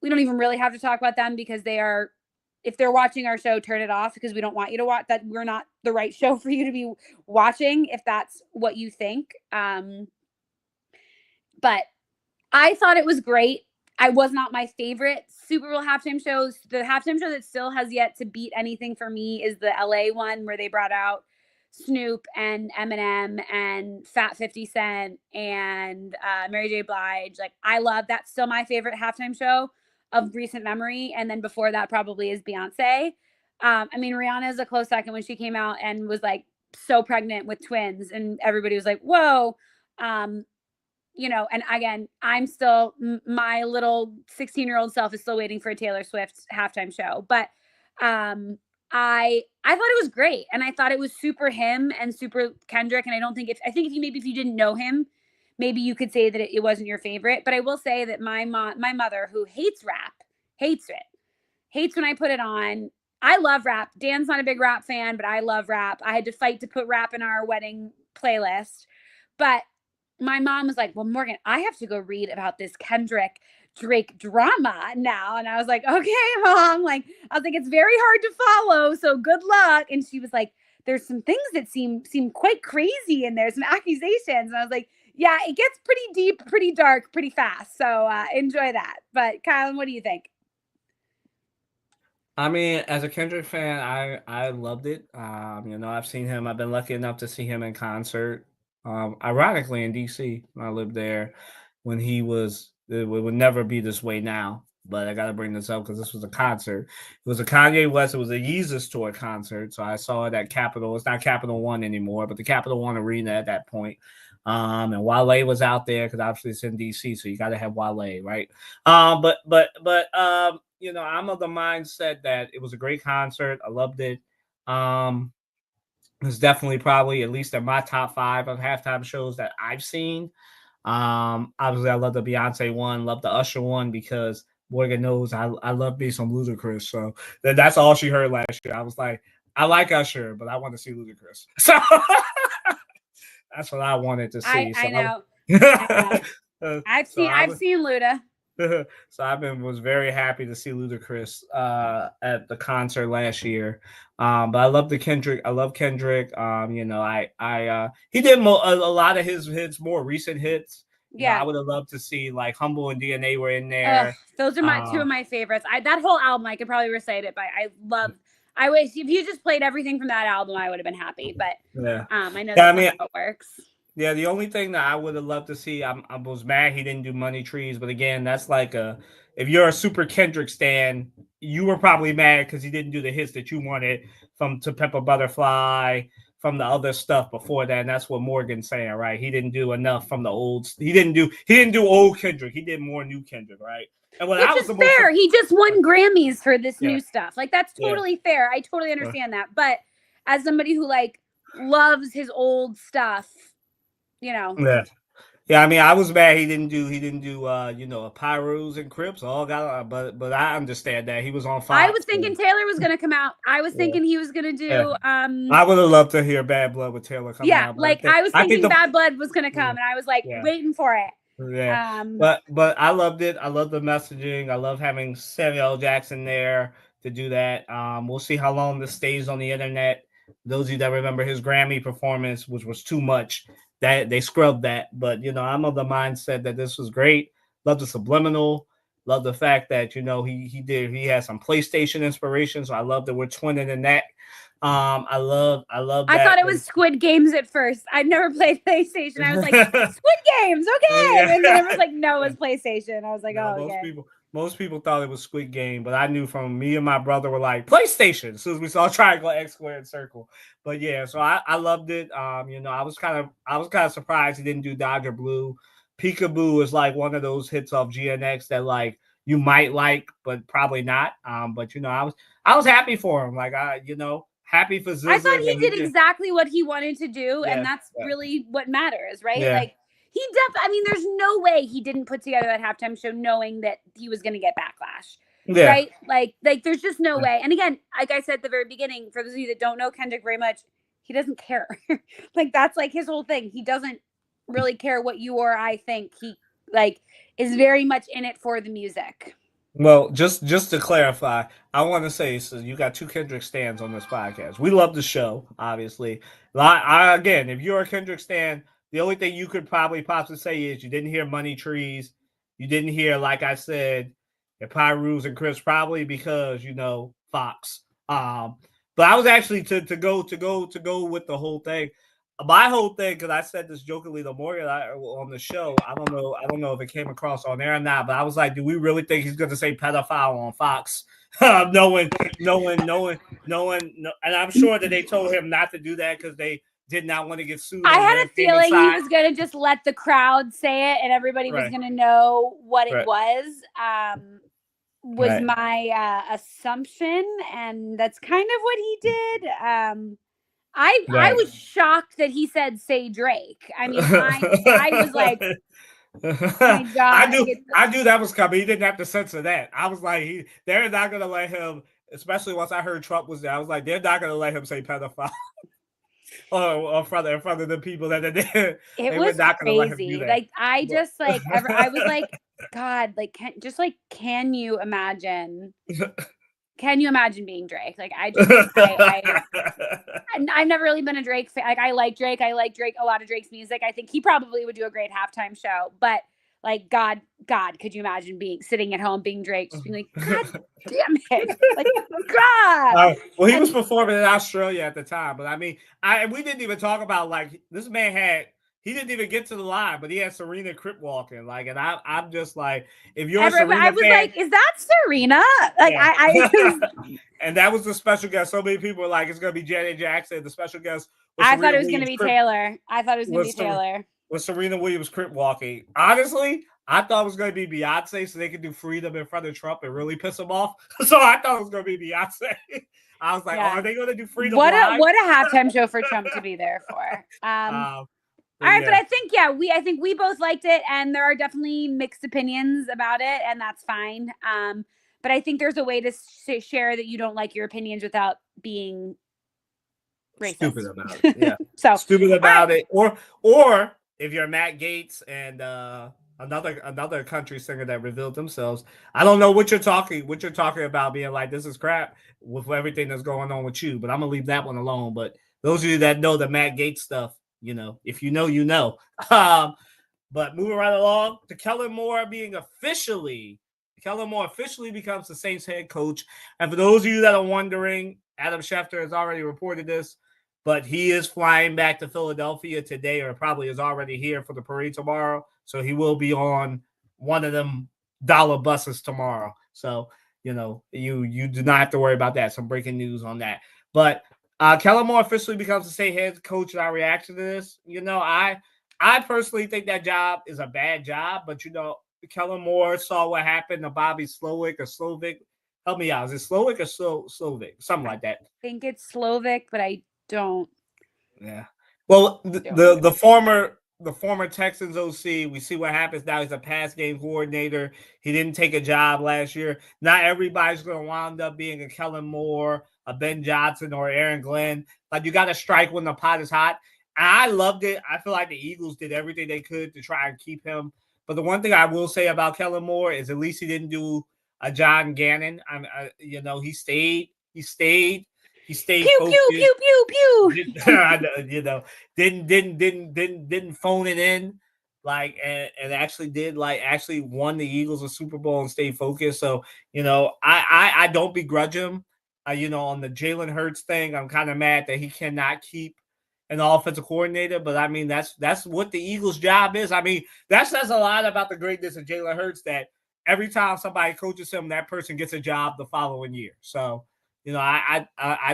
don't even really have to talk about them because if they're watching our show, turn it off because we don't want you to watch that. We're not the right show for you to be watching if that's what you think. But I thought it was great. I was not my favorite Super Bowl halftime shows. The halftime show that still has yet to beat anything for me is the LA one where they brought out Snoop and Eminem and Fat 50 Cent and Mary J. Blige. Like, I love that's still my favorite halftime show of recent memory. And then before that probably is Beyonce. I mean, Rihanna is a close second when she came out and was like so pregnant with twins and everybody was like, whoa. You know, and again, I'm still, my little 16-year-old self is still waiting for a Taylor Swift halftime show. But I thought it was great, and I thought it was super him and super Kendrick. And I think if you didn't know him, maybe you could say that it wasn't your favorite. But I will say that my mother, who hates rap, hates when I put it on. I love rap. Dan's not a big rap fan, but I love rap. I had to fight to put rap in our wedding playlist, but my mom was like, well, Morgan, I have to go read about this Kendrick Drake drama now. And I was like, okay, Mom. Like, I was like, it's very hard to follow. So good luck. And she was like, there's some things that seem quite crazy and there's some accusations. And I was like, yeah, it gets pretty deep, pretty dark, pretty fast. So enjoy that. But Kylan, what do you think? I mean, as a Kendrick fan, I loved it. You know, I've seen him. I've been lucky enough to see him in concert. Ironically, in DC, when I lived there, when he was, it would never be this way now. But I got to bring this up because this was a concert. It was a Kanye West. It was a Yeezus tour concert. So I saw it at Capitol. It's not Capital One anymore, but the Capital One Arena at that point. And Wale was out there because obviously it's in DC, so you got to have Wale, right? But you know, I'm of the mindset that it was a great concert. I loved it. It's definitely probably at least in my top 5 of halftime shows that I've seen. Obviously, I love the Beyonce one, love the Usher one because Morgan knows I love me some Ludacris. So that's all she heard last year. I was like, I like Usher, but I want to see Ludacris. So that's what I wanted to see. I know. I've seen Luda. So was very happy to see Ludacris at the concert last year. But I love Kendrick. I love Kendrick. You know, he did a lot of his more recent hits. Yeah, you know, I would have loved to see like Humble and DNA were in there. Those are two of my favorites. That whole album, I could probably recite it, but I wish if you just played everything from that album, I would have been happy. But yeah, I know that's not how it works. Yeah, the only thing that I would have loved to see, I was mad he didn't do Money Trees, but again, that's like if you're a super Kendrick stan, you were probably mad because he didn't do the hits that you wanted from To Pimp a Butterfly, from the other stuff before that. And that's what Morgan's saying, right? He didn't do enough from the old. He didn't do old Kendrick. He did more new Kendrick, right? And which is fair. He just won Grammys for this new stuff. Like that's totally fair. I totally understand that. But as somebody who like loves his old stuff, you know. Yeah. I mean, I was mad he didn't do you know, Pyros and Crips all got, but I understand that he was on fire. I was thinking Taylor was gonna come out. I was thinking he was gonna do. I would have loved to hear Bad Blood with Taylor coming out. Yeah, like I was thinking Bad Blood was gonna come, and I was like waiting for it. Yeah, but I loved it. I love the messaging. I love having Samuel L. Jackson there to do that. We'll see how long this stays on the internet. Those of you that remember his Grammy performance, which was too much, that they scrubbed that. But you know, I'm of the mindset that this was great. Love the subliminal. Love the fact that he had some PlayStation inspiration. So I love that we're twinning in that. I love. I thought it was Squid Games at first. I'd never played PlayStation. I was like, Squid Games, okay. And then it was like, no, it's PlayStation. I was like, okay. Most people thought it was Squid Game, but I knew from me and my brother were like PlayStation as soon as we saw Triangle, X Squared, Circle. But yeah, so I loved it. I was kind of surprised he didn't do Dodger Blue. Peekaboo is like one of those hits off GNX that like you might like, but probably not. But I was happy for him. Like happy for Zizza. I thought he did exactly what he wanted to do, and that's yeah. really what matters, right? Yeah. Like there's no way he didn't put together that halftime show knowing that he was going to get backlash. Yeah. Right? Like there's just no way. And again, like I said at the very beginning, for those of you that don't know Kendrick very much, he doesn't care. Like that's like his whole thing. He doesn't really care what you or I think. He like is very much in it for the music. Well, just to clarify, I want to say, so you got two Kendrick stans on this podcast. We love the show, obviously. Again, if you're a Kendrick stan, the only thing you could probably possibly say is you didn't hear Money Trees. You didn't hear, like I said, Pyrus and Chris, probably because, Fox. But I was actually to go with the whole thing. My whole thing, because I said this jokingly the morning on the show, I don't know if it came across on air or not, but I was like, do we really think he's going to say pedophile on Fox? Knowing, and I'm sure that they told him not to do that because they did not want to get sued. I had a feeling he was going to just let the crowd say it and everybody was going to know what it was. My assumption, and that's kind of what he did. I was shocked that he said "say Drake." I mean, I was like, oh my God. I knew that was coming. He didn't have to censor that. I was like, they're not going to let him, especially once I heard Trump was there. I was like, they're not going to let him say pedophile. in front of the people that are there. It was crazy. Like I just like I was like, God, like can you imagine? Can you imagine being Drake? Like I've never really been a Drake fan. Like I like Drake. I like Drake, a lot of Drake's music. I think he probably would do a great halftime show. But like God, could you imagine sitting at home being Drake, just being like, God damn it, like God. Well, he was performing in Australia at the time, but I mean, we didn't even talk about like this man he didn't even get to the line, but he had Serena crip walking. Like, and I'm just like, if you're a Serena I was fan, like, is that Serena? Like, yeah. And that was the special guest. So many people were like, it's gonna be Janet Jackson. The special guest. I thought it was gonna be Taylor. I thought it was gonna be Taylor. With Serena Williams crip walking. Honestly, I thought it was going to be Beyonce so they could do Freedom in front of Trump and really piss him off. So I thought it was going to be Beyonce. I was like, are they going to do Freedom? What a halftime show for Trump to be there for. All right, but I think we both liked it, and there are definitely mixed opinions about it, and that's fine. But I think there's a way to share that you don't like your opinions without being racist. Stupid about it. Yeah. So stupid about it. Or if you're Matt Gaetz and another country singer that revealed themselves, I don't know what you're talking about, being like, this is crap with everything that's going on with you, but I'm gonna leave that one alone. But those of you that know the Matt Gaetz stuff, if you know, you know. But moving right along to Kellen Moore officially becomes the Saints head coach. And for those of you that are wondering, Adam Schefter has already reported this, but he is flying back to Philadelphia today, or probably is already here for the parade tomorrow. So he will be on one of them dollar buses tomorrow. So, you do not have to worry about that. Some breaking news on that. But Kellen Moore officially becomes the Saints head coach. Our reaction to this, I personally think that job is a bad job, but Kellen Moore saw what happened to Bobby Slovic. Help me out. Is it Slovic or Slovic? Something like that. I think it's Slovic, but I don't. Yeah. Well, the former Texans OC, we see what happens now. He's a pass game coordinator. He didn't take a job last year. Not everybody's going to wind up being a Kellen Moore, a Ben Johnson, or Aaron Glenn. Like, you got to strike when the pot is hot. And I loved it. I feel like the Eagles did everything they could to try and keep him. But the one thing I will say about Kellen Moore is at least he didn't do a John Gannon. He stayed. He stayed pew, focused. Pew pew pew pew. Didn't phone it in, like, and actually won the Eagles a Super Bowl and stayed focused. So I don't begrudge him. On the Jalen Hurts thing, I'm kind of mad that he cannot keep an offensive coordinator, but I mean that's what the Eagles' job is. I mean, that says a lot about the greatness of Jalen Hurts, that every time somebody coaches him, that person gets a job the following year. So, I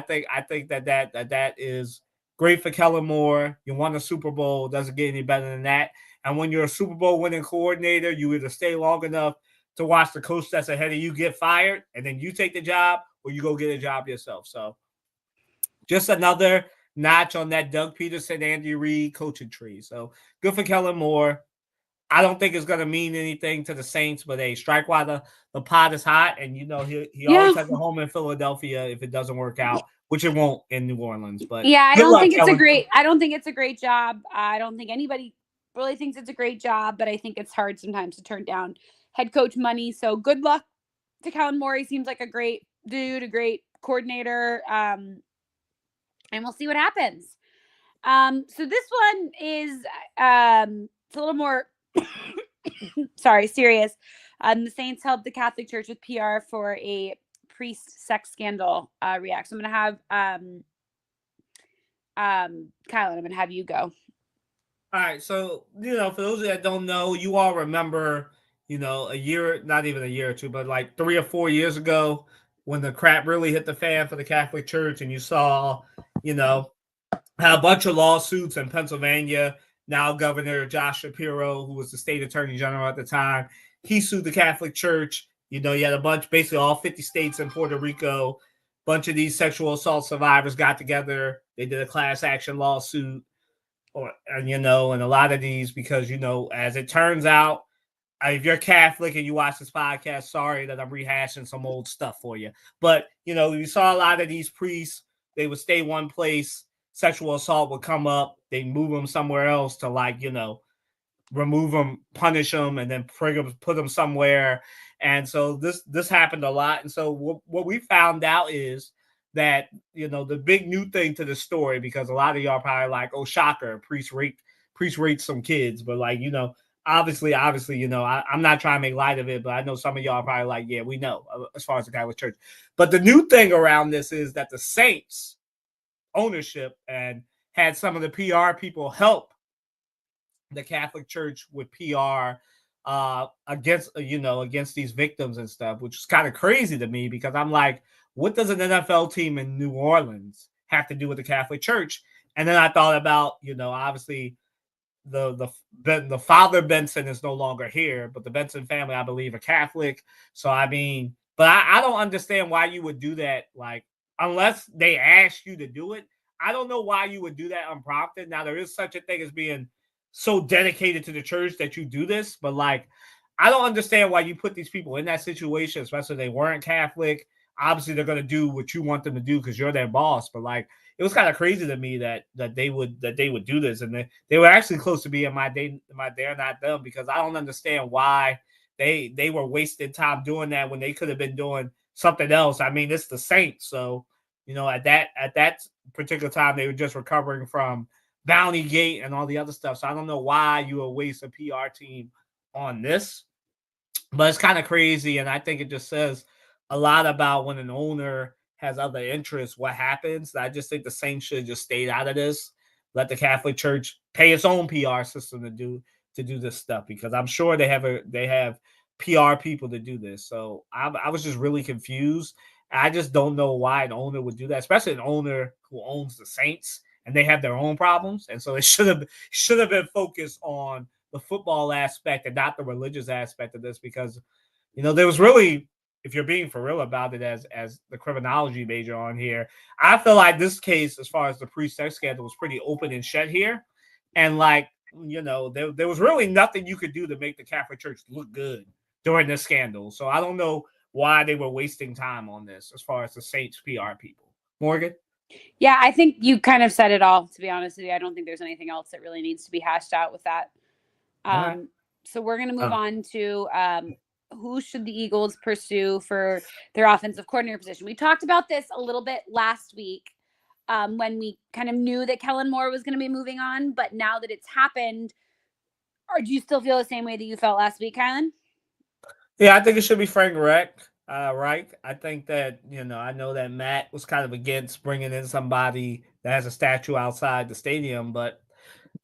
think that is great for Kellen Moore. You won a Super Bowl, doesn't get any better than that. And when you're a Super Bowl winning coordinator, you either stay long enough to watch the coach that's ahead of you get fired, and then you take the job, or you go get a job yourself. So, just another notch on that Doug Peterson, Andy Reid coaching tree. So good for Kellen Moore. I don't think it's going to mean anything to the Saints, but hey, strike while the pot is hot. And, he always has a home in Philadelphia if it doesn't work out, which it won't in New Orleans. But I don't think it's a great job. I don't think anybody really thinks it's a great job, but I think it's hard sometimes to turn down head coach money. So good luck to Kellen Moore. He seems like a great dude, a great coordinator. And we'll see what happens. So this one is it's a little more serious. The Saints helped the Catholic Church with PR for a priest sex scandal react. So I'm gonna have Kylan, I'm gonna have you go. All right. So, for those that don't know, you all remember, a year, not even a year or two, but like 3 or 4 years ago, when the crap really hit the fan for the Catholic Church, and you saw, a bunch of lawsuits in Pennsylvania. Now Governor Josh Shapiro, who was the state attorney general at the time, he sued the Catholic Church. You had a bunch, basically all 50 states and Puerto Rico. Bunch of these sexual assault survivors got together. They did a class action lawsuit, and a lot of these, because as it turns out, if you're Catholic and you watch this podcast, sorry that I'm rehashing some old stuff for you. But, you saw a lot of these priests, they would stay one place, sexual assault would come up, they move them somewhere else to remove them, punish them, and then put them somewhere. And so this happened a lot. And so what we found out is that, the big new thing to the story, because a lot of y'all probably like, oh, shocker, priest raped some kids. But obviously, I'm not trying to make light of it, but I know some of y'all are probably like, yeah, we know, as far as the Catholic Church. But the new thing around this is that the Saints ownership and had some of the PR people help the Catholic Church with PR against these victims and stuff, which is kind of crazy to me, because I'm like, what does an NFL team in New Orleans have to do with the Catholic Church? And then I thought about, obviously, the father Benson is no longer here, but the Benson family, I believe, are Catholic. So but I don't understand why you would do that. Like, unless they ask you to do it, I don't know why you would do that unprompted. Now, there is such a thing as being so dedicated to the church that you do this, but I don't understand why you put these people in that situation, especially if they weren't Catholic. Obviously, they're going to do what you want them to do because you're their boss. But it was kind of crazy to me that they would do this, and they were actually close to being my they're not them, because I don't understand why they were wasting time doing that when they could have been doing something else. I mean, it's the Saints, so at that particular time they were just recovering from Bounty Gate and all the other stuff. So I don't know why you would waste a PR team on this, but it's kind of crazy, and I think it just says a lot about when an owner has other interests, what happens. I just think the Saints should just stay out of this. Let the Catholic Church pay its own PR system to do this stuff, because I'm sure they have PR people to do this. So I was just really confused. I just don't know why an owner would do that, especially an owner who owns the Saints, and they have their own problems. And so it should have been focused on the football aspect and not the religious aspect of this, because there was really, if you're being for real about it, as the criminology major on here, I feel like this case, as far as the priest sex scandal, was pretty open and shut here. And there was really nothing you could do to make the Catholic Church look good during this scandal. So I don't know why they were wasting time on this as far as the Saints PR people. Morgan? Yeah, I think you kind of said it all, to be honest with you. I don't think there's anything else that really needs to be hashed out with that. Right. So we're going to move on to who should the Eagles pursue for their offensive coordinator position. We talked about this a little bit last week when we kind of knew that Kellen Moore was going to be moving on. But now that it's happened, do you still feel the same way that you felt last week, Kylan? Yeah, I think it should be Frank Reich. Right. I think that, I know that Matt was kind of against bringing in somebody that has a statue outside the stadium, but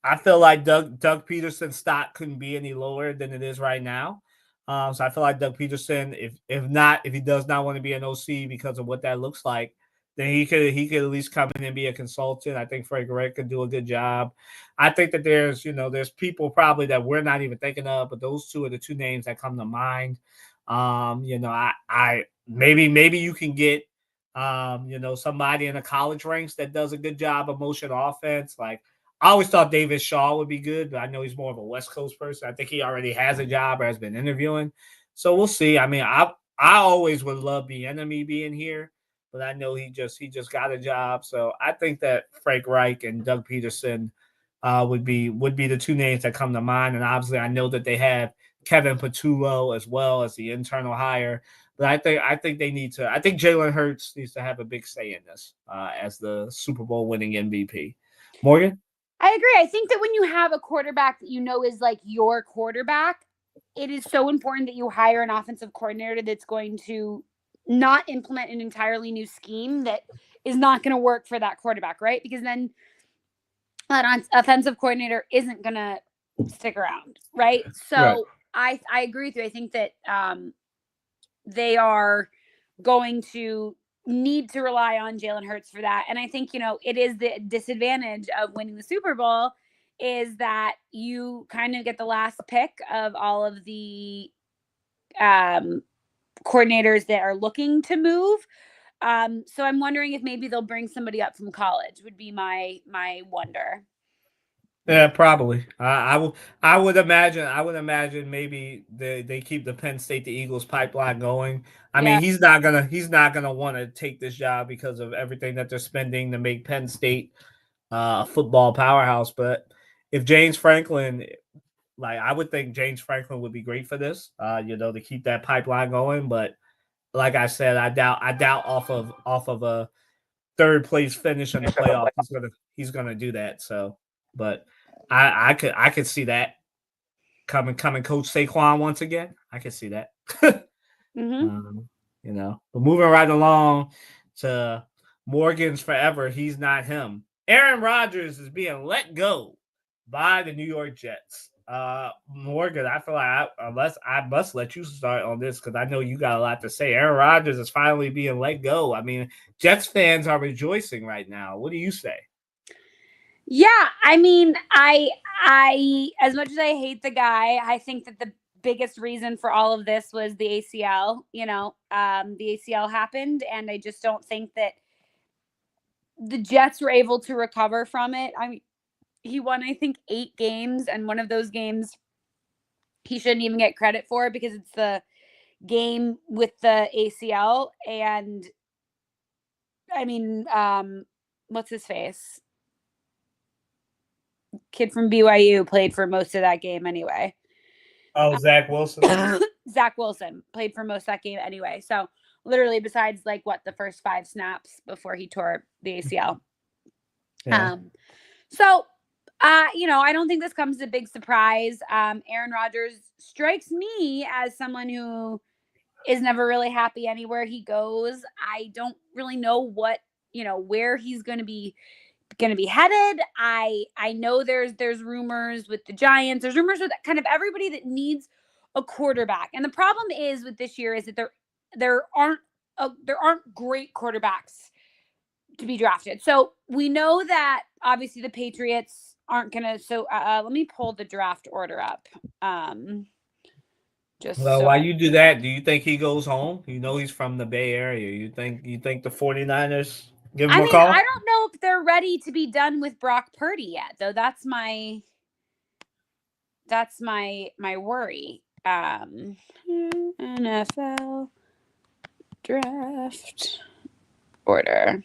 I feel like Doug Peterson's stock couldn't be any lower than it is right now. So I feel like Doug Peterson, if he does not want to be an OC because of what that looks like, then he could at least come in and be a consultant. I think Frank Reich could do a good job. I think that there's people probably that we're not even thinking of, but those two are the two names that come to mind. I maybe you can get somebody in the college ranks that does a good job of motion offense. Like I always thought David Shaw would be good, but I know he's more of a West Coast person. I think he already has a job or has been interviewing. So we'll see. I mean, I always would love the enemy being here, but I know he just got a job. So I think that Frank Reich and Doug Peterson would be the two names that come to mind. And obviously I know that they have Kevin Patullo as well as the internal hire. But I think they need to. I think Jalen Hurts needs to have a big say in this as the Super Bowl winning MVP. Morgan? I agree. I think that when you have a quarterback that you know is like your quarterback, it is so important that you hire an offensive coordinator that's going to not implement an entirely new scheme that is not going to work for that quarterback, right? Because then that offensive coordinator isn't going to stick around, right? So right. I agree with you. I think that they are going to need to rely on Jalen Hurts for that. And I think, it is the disadvantage of winning the Super Bowl is that you kind of get the last pick of all of the coordinators that are looking to move. So I'm wondering if maybe they'll bring somebody up from college would be my wonder. Yeah, probably. I would imagine maybe they keep the Penn State the Eagles pipeline going. I mean, he's not gonna want to take this job because of everything that they're spending to make Penn State a football powerhouse. But if James Franklin, I would think James Franklin would be great for this, to keep that pipeline going. But like I said, I doubt off of a third place finish in the playoffs he's gonna do that. So, but I could see that coming coach Saquon once again. I could see that. Mm-hmm. But moving right along to Morgan's forever, he's not him. Aaron Rodgers is being let go by the New York Jets. Morgan, I feel like I must let you start on this because I know you got a lot to say. Aaron Rodgers is finally being let go. I mean, Jets fans are rejoicing right now. What do you say? Yeah, I mean, I as much as I hate the guy, I think that the biggest reason for all of this was the ACL. The ACL happened, and I just don't think that the Jets were able to recover from it. I mean, he won, I think, 8 games, and one of those games he shouldn't even get credit for because it's the game with the ACL. And I mean, what's his face? Kid from BYU played for most of that game anyway. Oh, Zach Wilson. Zach Wilson played for most of that game anyway. So literally, besides the first 5 snaps before he tore the ACL. Yeah. I don't think this comes as a big surprise. Aaron Rodgers strikes me as someone who is never really happy anywhere he goes. I don't really know where he's going to be headed. I know there's rumors with the Giants. There's rumors with kind of everybody that needs a quarterback. And the problem is with this year is that there aren't great quarterbacks to be drafted. So we know that obviously the Patriots aren't going to. So let me pull the draft order up. While you do that, do you think he goes home? He's from the Bay Area. You think the 49ers give him a call? I don't know if they're ready to be done with Brock Purdy yet, though. That's my worry. NFL draft order.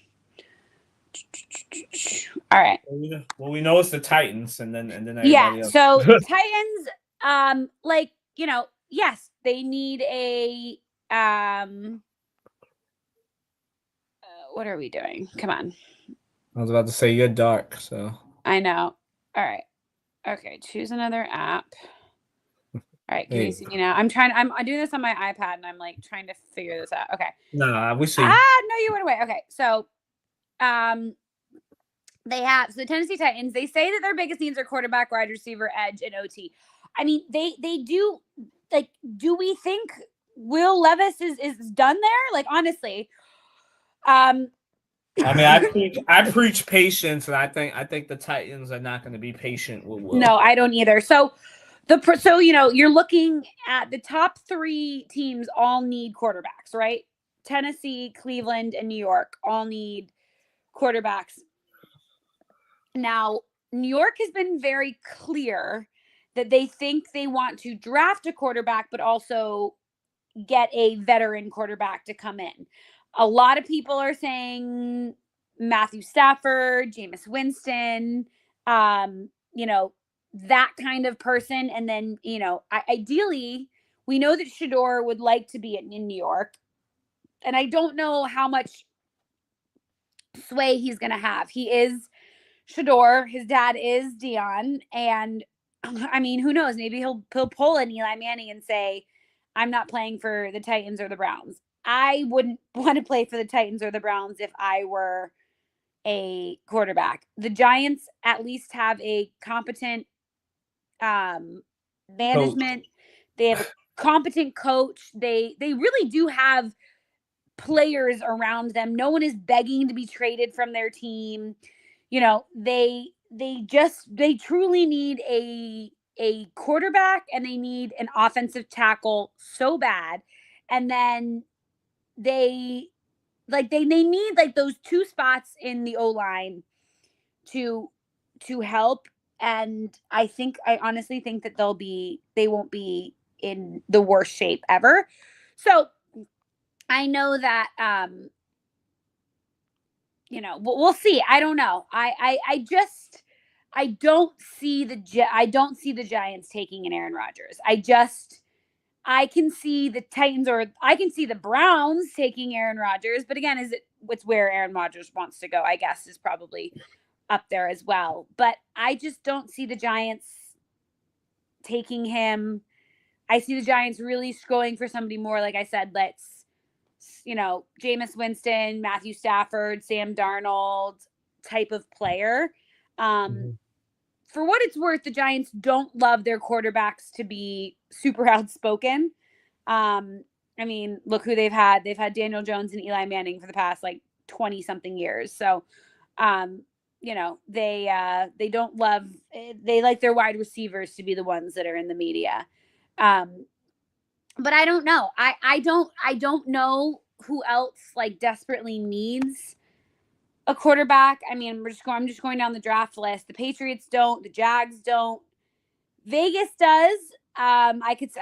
All right. Well, we know it's the Titans, and then else. So Titans, yes, they need a what are we doing? Come on. I was about to say you're dark, so I know. All right. Okay, choose another app. All right, can you see me now? I'm doing this on my iPad and I'm trying to figure this out. Okay. No, we see. No, you went away. Okay. So the Tennessee Titans, they say that their biggest needs are quarterback, wide receiver, edge, and OT. I mean, they do like, do we think Will Levis is done there? Like, honestly, I mean, I preach patience, and I think the Titans are not going to be patient with Will. No, I don't either. So you're looking at the top 3 teams all need quarterbacks, right? Tennessee, Cleveland, and New York all need quarterbacks. Now, New York has been very clear that they think they want to draft a quarterback, but also get a veteran quarterback to come in. A lot of people are saying Matthew Stafford, Jameis Winston, that kind of person. And then, ideally, we know that Shedeur would like to be in New York. And I don't know how much sway he's going to have. He is Shedeur. His dad is Dion. And I mean, who knows? Maybe he'll pull an Eli Manning and say, I'm not playing for the Titans or the Browns. I wouldn't want to play for the Titans or the Browns if I were a quarterback. The Giants at least have a competent management. They have a competent coach. They really do have players around them. No one is begging to be traded from their team. They truly need a quarterback, and they need an offensive tackle so bad. And then they need like those 2 spots in the O-line to help. And I honestly think that they won't be in the worst shape ever. So I know that, we'll see. I don't know. I don't see the Giants taking an Aaron Rodgers. I can see the Titans, or I can see the Browns taking Aaron Rodgers. But again, it's where Aaron Rodgers wants to go, I guess, is probably up there as well. But I just don't see the Giants taking him. I see the Giants really going for somebody more, like I said, Jameis Winston, Matthew Stafford, Sam Darnold type of player. For what it's worth, the Giants don't love their quarterbacks to be super outspoken. I mean, look who they've had. They've had Daniel Jones and Eli Manning for the past 20 something years. So, they don't love, they like their wide receivers to be the ones that are in the media. But I don't know. I don't know who else desperately needs a quarterback. I mean, I'm just going down the draft list. The Patriots don't, the Jags don't. Vegas does. I could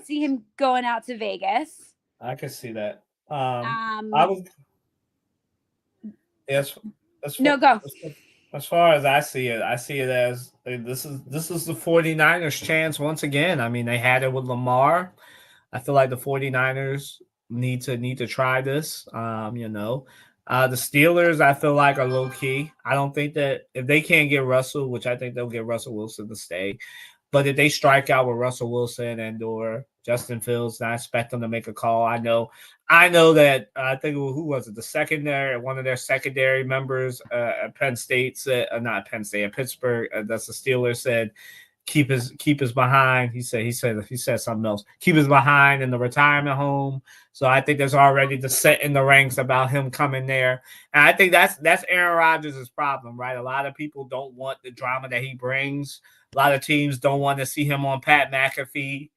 see him going out to Vegas. I could see that. I would. Yes. No, go. As far as I see it as this is the 49ers chance once again. I mean, they had it with Lamar. I feel like the 49ers need to try this. The Steelers, I feel like, are low key. I don't think that if they can't get Russell, which I think they'll get Russell Wilson to stay, but if they strike out with Russell Wilson and/or Justin Fields, I expect them to make a call. I know that I think who was it? One of their secondary members at Penn State said, not Penn State, at Pittsburgh. That's the Steelers said. Keep his behind. He said something else. Keep his behind in the retirement home. So I think there's already the set in the ranks about him coming there. And I think that's Aaron Rodgers' problem, right? A lot of people don't want the drama that he brings. A lot of teams don't want to see him on Pat McAfee,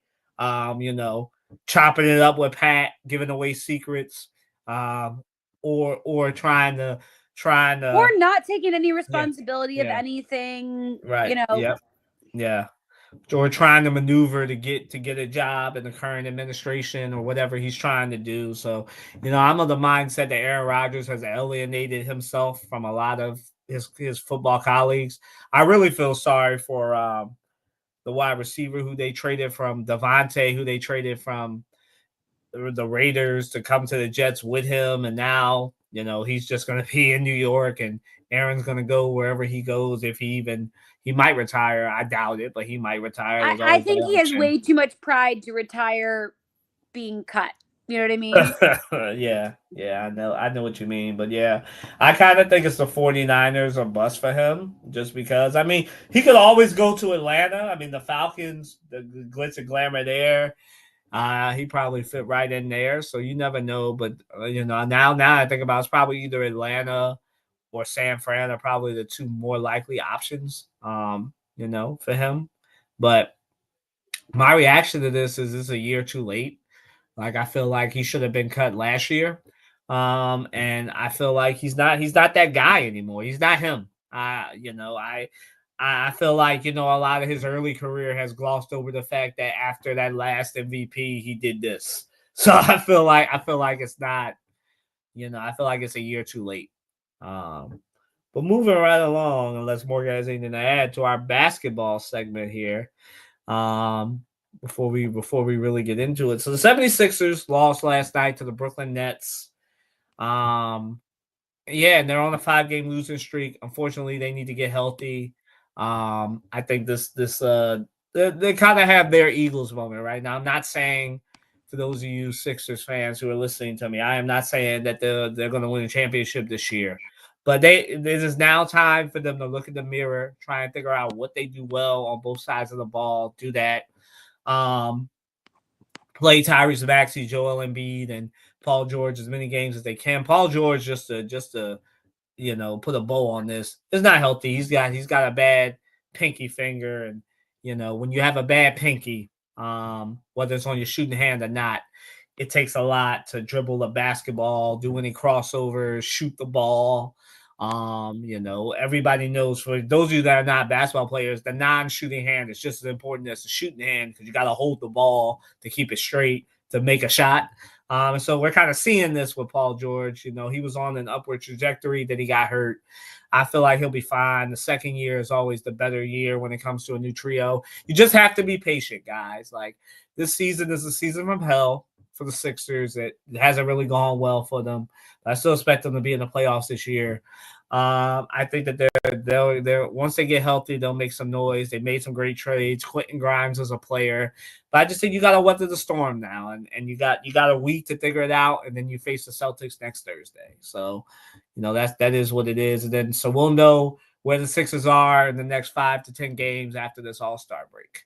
chopping it up with Pat, giving away secrets, or trying to or not taking any responsibility of anything. Right. Yeah. Or trying to maneuver to get a job in the current administration or whatever he's trying to do. So, I'm of the mindset that Aaron Rodgers has alienated himself from a lot of his football colleagues. I really feel sorry for the wide receiver who they traded from, Devontae, who they traded from the Raiders to come to the Jets with him. And now, he's just going to be in New York, and Aaron's going to go wherever he goes. If he might retire. I doubt it, but he might retire. I think he has way too much pride to retire being cut. You know what I mean? Yeah, I know what you mean. But yeah, I kind of think it's the 49ers or bust for him just because, I mean, he could always go to Atlanta. I mean, the Falcons, the glitz and glamour there. He probably fit right in there. So you never know. But, now I think about it's probably either Atlanta or San Fran are probably the two more likely options, for him. But my reaction to this is a year too late. Like I feel like he should have been cut last year. And I feel like he's not that guy anymore. He's not him. I feel like, a lot of his early career has glossed over the fact that after that last MVP, he did this. So I feel like it's not, I feel like it's a year too late. But moving right along, unless more guys anything to add to our basketball segment here. Before we really get into it. So the 76ers lost last night to the Brooklyn Nets. And they're on a 5-game losing streak. Unfortunately, they need to get healthy. I think they kind of have their Eagles moment right now. I'm not saying, for those of you Sixers fans who are listening to me, I am not saying that they're going to win a championship this year. But this is now time for them to look in the mirror, try and figure out what they do well on both sides of the ball, do that. Play Tyrese Maxey, Joel Embiid, and Paul George as many games as they can. Paul George, just to put a bow on this, is not healthy. He's got a bad pinky finger, and when you have a bad pinky, whether it's on your shooting hand or not, it takes a lot to dribble a basketball, do any crossovers, shoot the ball. Everybody knows, for those of you that are not basketball players, the non-shooting hand is just as important as the shooting hand because you got to hold the ball to keep it straight to make a shot. So we're kind of seeing this with Paul George. He was on an upward trajectory, that he got hurt. I feel like he'll be fine. The second year is always the better year when it comes to a new trio. You just have to be patient, guys. Like, this season is a season from hell for the Sixers. It hasn't really gone well for them. But I still expect them to be in the playoffs this year. I think that they're once they get healthy, they'll make some noise. They made some great trades. Quentin Grimes is a player, but I just think you got to weather the storm now, and you got a week to figure it out, and then you face the Celtics next Thursday. So, that is what it is, and then so we'll know where the Sixers are in the next 5 to 10 games after this All-Star break.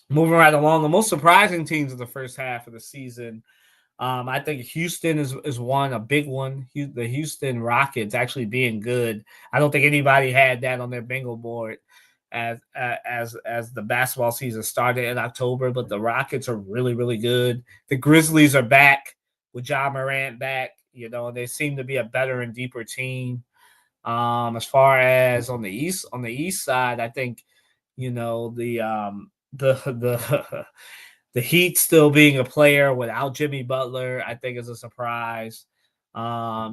Moving right along, the most surprising teams of the first half of the season. I think Houston is one, a big one. The Houston Rockets actually being good. I don't think anybody had that on their bingo board as the basketball season started in October, but the Rockets are really, really good. The Grizzlies are back with Ja Morant back. They seem to be a better and deeper team. As far as on the east side, I think, the Heat still being a player without Jimmy Butler, I think, is a surprise. I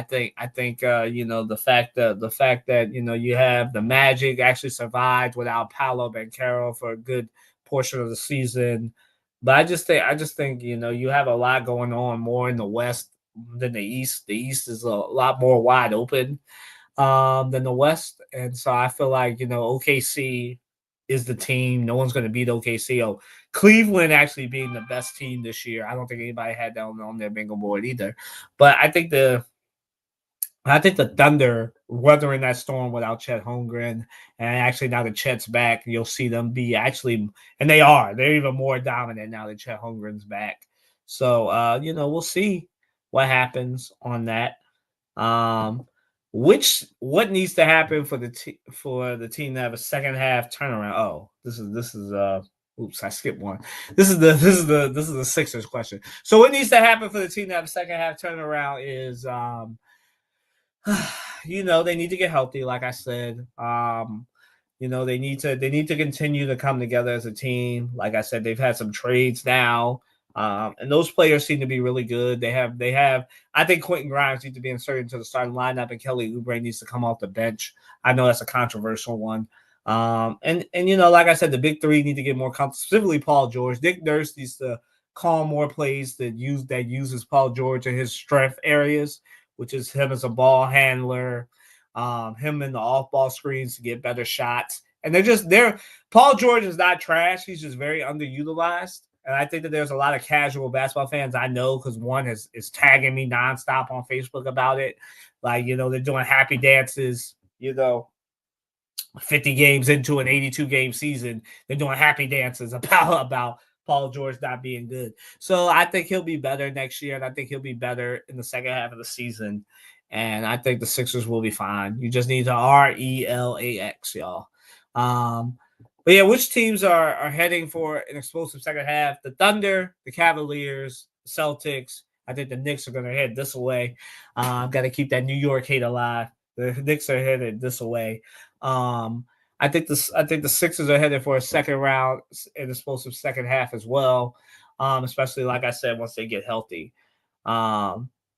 think the fact that you have the Magic actually survived without Paolo Banchero for a good portion of the season. But I just think you have a lot going on more in the West than the East. The East is a lot more wide open than the West, and so I feel like OKC is the team. No one's going to beat OKC. Cleveland actually being the best team this year. I don't think anybody had that on their bingo board either. But I think the Thunder weathering that storm without Chet Holmgren, and actually now that Chet's back, you'll see them be actually, and they're even more dominant now that Chet Holmgren's back. So we'll see what happens on that. What needs to happen for the team to have a second half turnaround? Oh, this is oops, I skipped one. This is the Sixers question. So what needs to happen for the team to have a second half turnaround is they need to get healthy, like I said. They need to continue to come together as a team. Like I said, they've had some trades now. And those players seem to be really good. They have. I think Quentin Grimes needs to be inserted into the starting lineup, and Kelly Oubre needs to come off the bench. I know that's a controversial one. And like I said, the big three need to get more comfortable. Specifically, Paul George. Nick Nurse needs to call more plays that uses Paul George in his strength areas, which is him as a ball handler, him in the off-ball screens to get better shots. And Paul George is not trash. He's just very underutilized And I think that there's a lot of casual basketball fans I know, because one is tagging me nonstop on Facebook about it. Like, they're doing happy dances, 50 games into an 82 game season. They're doing happy dances about Paul George not being good. So I think he'll be better next year, and I think he'll be better in the second half of the season. And I think the Sixers will be fine. You just need to RELAX, y'all. But yeah, which teams are heading for an explosive second half? The Thunder, the Cavaliers, the Celtics. I think the Knicks are going to head this way. Got to keep that New York hate alive. The Knicks are headed this way. I think the Sixers are headed for a second round, an explosive second half as well. Especially like I said, once they get healthy.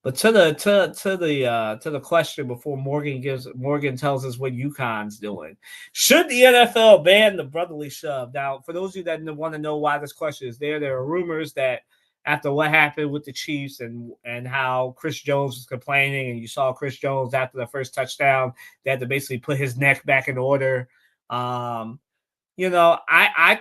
But to the question before Morgan tells us what UConn's doing, should the NFL ban the brotherly shove? Now, for those of you that want to know why this question is there are rumors that after what happened with the Chiefs and how Chris Jones was complaining, and you saw Chris Jones after the first touchdown, they had to basically put his neck back in order. I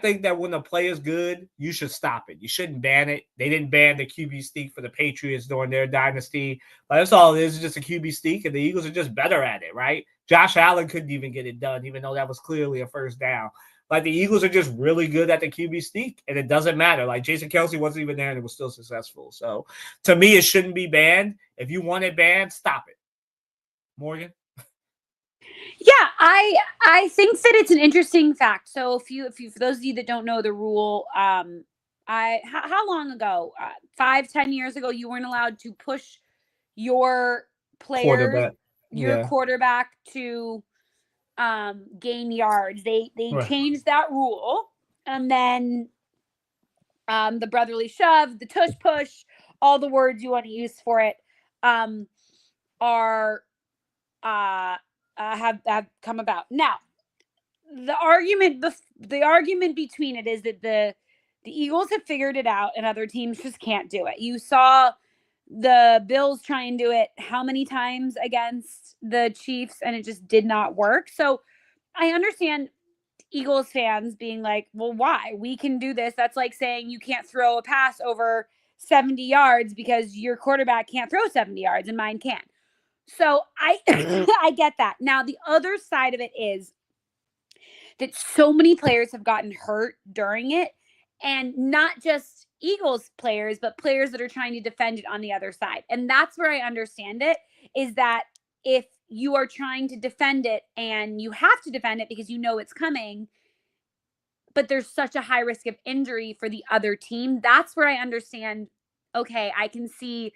think that when a play is good, you should stop it. You shouldn't ban it. They didn't ban the QB sneak for the Patriots during their dynasty. But that's all it is, just a QB sneak, and the Eagles are just better at it, right? Josh Allen couldn't even get it done, even though that was clearly a first down. Like, the Eagles are just really good at the QB sneak, and it doesn't matter. Like, Jason Kelce wasn't even there, and it was still successful. So, to me, it shouldn't be banned. If you want it banned, stop it. Morgan? Yeah, I think that it's an interesting fact. So if you for those of you that don't know the rule, how long ago? 5-10 years ago, you weren't allowed to push your players, quarterback to gain yards. They changed that rule, and then the brotherly shove, the tush push, all the words you want to use for it, have come about. Now, the argument between it is that the Eagles have figured it out and other teams just can't do it. You saw the Bills try and do it how many times against the Chiefs, and it just did not work. So I understand Eagles fans being like, well, why? We can do this. That's like saying you can't throw a pass over 70 yards because your quarterback can't throw 70 yards and mine can. So I I get that. Now, the other side of it is that so many players have gotten hurt during it, and not just Eagles players, but players that are trying to defend it on the other side. And that's where I understand it, is that if you are trying to defend it and you have to defend it because you know it's coming, but there's such a high risk of injury for the other team, that's where I understand, okay, I can see,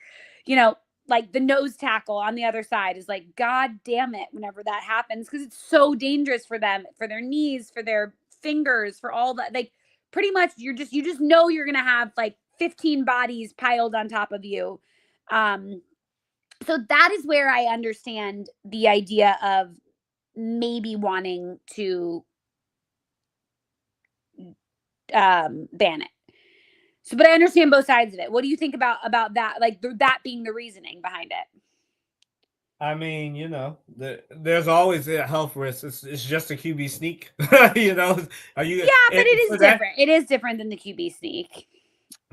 like the nose tackle on the other side is like, God damn it, whenever that happens, because it's so dangerous for them, for their knees, for their fingers, for all that. Like, pretty much you just know you're going to have like 15 bodies piled on top of you. So that is where I understand the idea of maybe wanting to ban it. So, but I understand both sides of it. What do you think about that? Like that being the reasoning behind it? I mean, there's always a health risk. It's just a QB sneak. Are you? Yeah, but it is different. It is different than the QB sneak.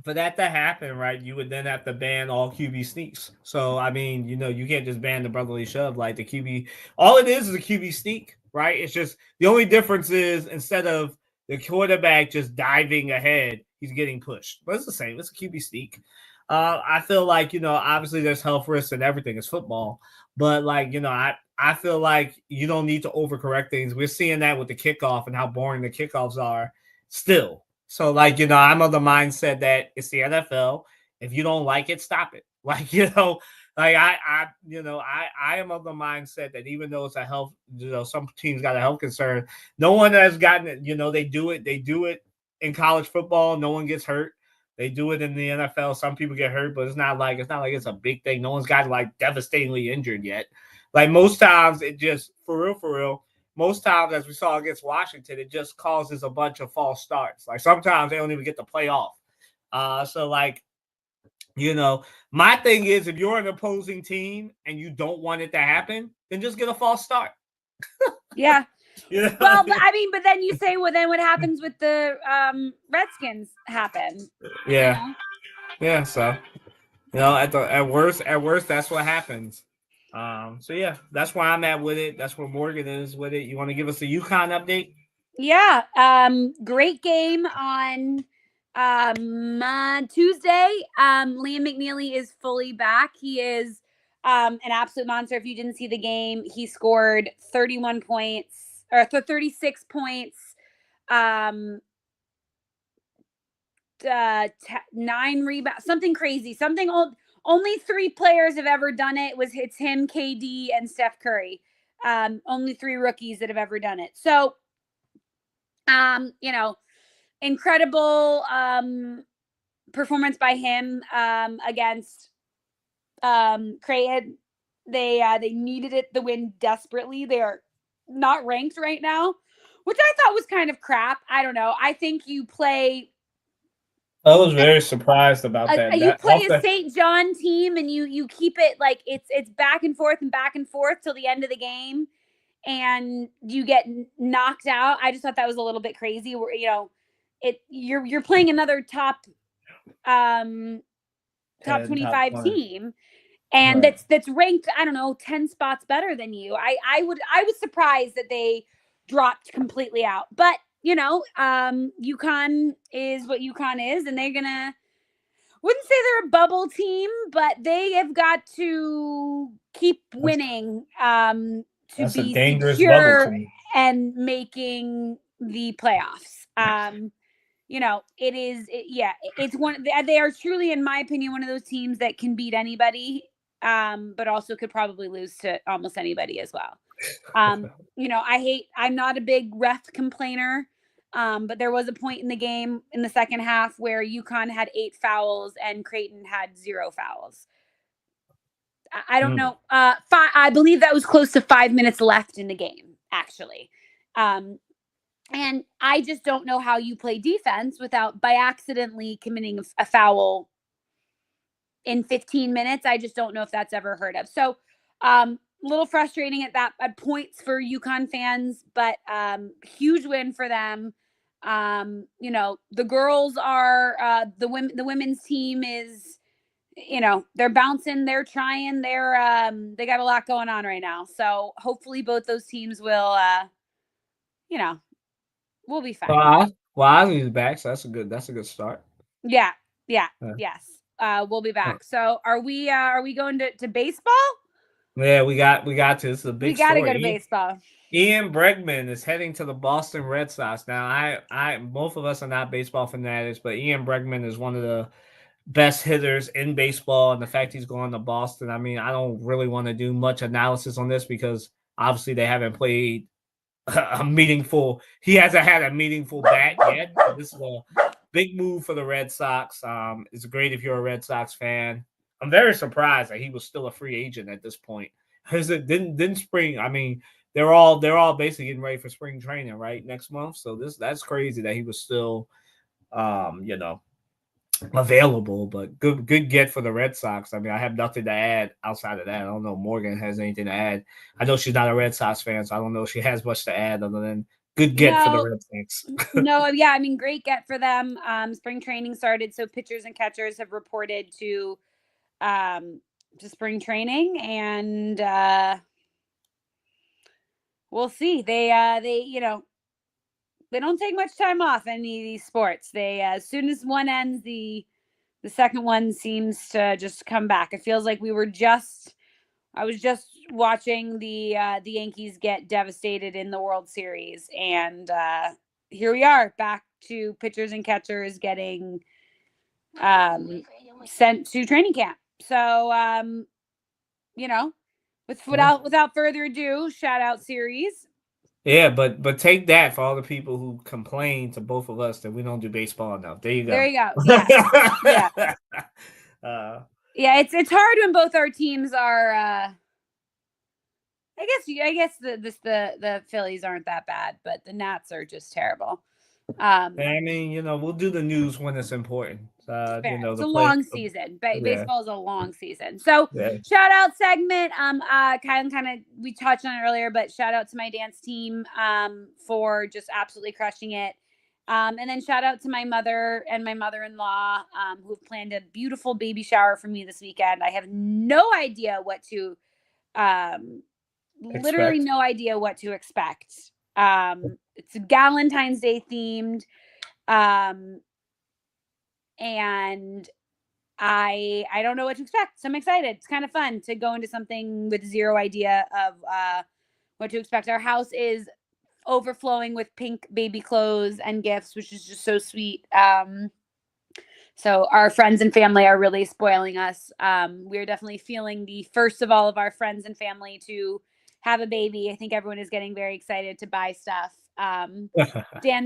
For that to happen, right, you would then have to ban all QB sneaks. So, I mean, you can't just ban the brotherly shove like the QB. All it is a QB sneak, right? It's just the only difference is instead of the quarterback just diving ahead, he's getting pushed. But it's the same. It's a QB sneak. I feel like, obviously there's health risks and everything. It's football. But, like, I feel like you don't need to overcorrect things. We're seeing that with the kickoff and how boring the kickoffs are still. So, like, I'm of the mindset that it's the NFL. If you don't like it, stop it. Like, I am of the mindset that even though it's a health, some teams got a health concern, no one has gotten it. They do it in college football. No one gets hurt. They do it in the NFL. Some people get hurt, but it's not like it's a big thing. No one's got like devastatingly injured yet. Like most times, it just for real. Most times, as we saw against Washington, it just causes a bunch of false starts. Like sometimes they don't even get to play off. So like, my thing is, if you're an opposing team and you don't want it to happen, then just get a false start. Yeah. Yeah. Well, but then you say, well, then what happens with the Redskins happen? Yeah. Yeah. So, at worst, that's what happens. So yeah, that's where I'm at with it. That's where Morgan is with it. You want to give us a UConn update? Yeah. Great game on Tuesday. Liam McNeely is fully back. He is an absolute monster. If you didn't see the game, he scored 31 points or 36 points. Um 9 rebounds, something crazy, something old. Only 3 players have ever done it. It's him, KD, and Steph Curry. Only 3 rookies that have ever done it. So, incredible performance by him against Creighton. They needed the win desperately. They are not ranked right now, which I thought was kind of crap. I don't know. I think you play. I was very surprised about that. You play a St. John team and you keep it like it's back and forth till the end of the game, and you get knocked out. I just thought that was a little bit crazy. Where you're playing another top 25 team, and right. that's ranked, I don't know, 10 spots better than you. I was surprised that they dropped completely out, but UConn is what UConn is, and they're gonna, wouldn't say they're a bubble team, but they have got to keep winning to be dangerous secure and making the playoffs. It's one. They are truly, in my opinion, one of those teams that can beat anybody, but also could probably lose to almost anybody as well. I'm not a big ref complainer, but there was a point in the game in the second half where UConn had 8 fouls and Creighton had 0 fouls. I don't know. I believe that was close to 5 minutes left in the game, actually. And I just don't know how you play defense by accidentally committing a foul in 15 minutes. I just don't know if that's ever heard of. So, a little frustrating at points for UConn fans, but huge win for them. The girls are the women's team is, they're bouncing, they're trying, they got a lot going on right now. So hopefully both those teams will, we'll be fine. Wiley's back, so that's a good start. Yeah. Yes. We'll be back. So are we going to baseball? Yeah, we got to. This is a big story. We got to go to baseball. Ian Bregman is heading to the Boston Red Sox. Now, I both of us are not baseball fanatics, but Ian Bregman is one of the best hitters in baseball, and the fact he's going to Boston, I mean, I don't really want to do much analysis on this because obviously they haven't played he hasn't had a meaningful bat yet. This is a big move for the Red Sox. It's great if you're a Red Sox fan. I'm very surprised that he was still a free agent at this point. Because it didn't spring. I mean, they're all basically getting ready for spring training right next month. So that's crazy that he was still available, but good get for the Red Sox. I mean, I have nothing to add outside of that. I don't know if Morgan has anything to add. I know she's not a Red Sox fan, so I don't know if she has much to add other than good get for the Red Sox. No, yeah, I mean, great get for them. Spring training started, so pitchers and catchers have reported to spring training, and we'll see. They don't take much time off in any of these sports. They as soon as one ends, the second one seems to just come back. It feels like I was just watching the Yankees get devastated in the World Series, and here we are back to pitchers and catchers getting sent to training camp. So without further ado, shout out series. Yeah, but take that for all the people who complain to both of us that we don't do baseball enough. There you go. There you go. Yeah. Yeah. It's hard when both our teams are. I guess the Phillies aren't that bad, but the Nats are just terrible. I mean, we'll do the news when it's important. Fair. It's The a play. long season. Yeah. Baseball is a long season. So Yeah. shout out segment. Kind of we touched on it earlier, but shout out to my dance team for just absolutely crushing it. And then shout out to my mother and my mother-in-law who've planned a beautiful baby shower for me this weekend. I have no idea what to literally Expect. no idea what to expect. It's Valentine's Day themed. And I don't know what to expect. So I'm excited. It's kind of fun to go into something with zero idea of what to expect. Our house is overflowing with pink baby clothes and gifts, which is just so sweet. So our friends and family are really spoiling us. We're definitely feeling the first of all of our friends and family to have a baby. I think everyone is getting very excited to buy stuff. Dan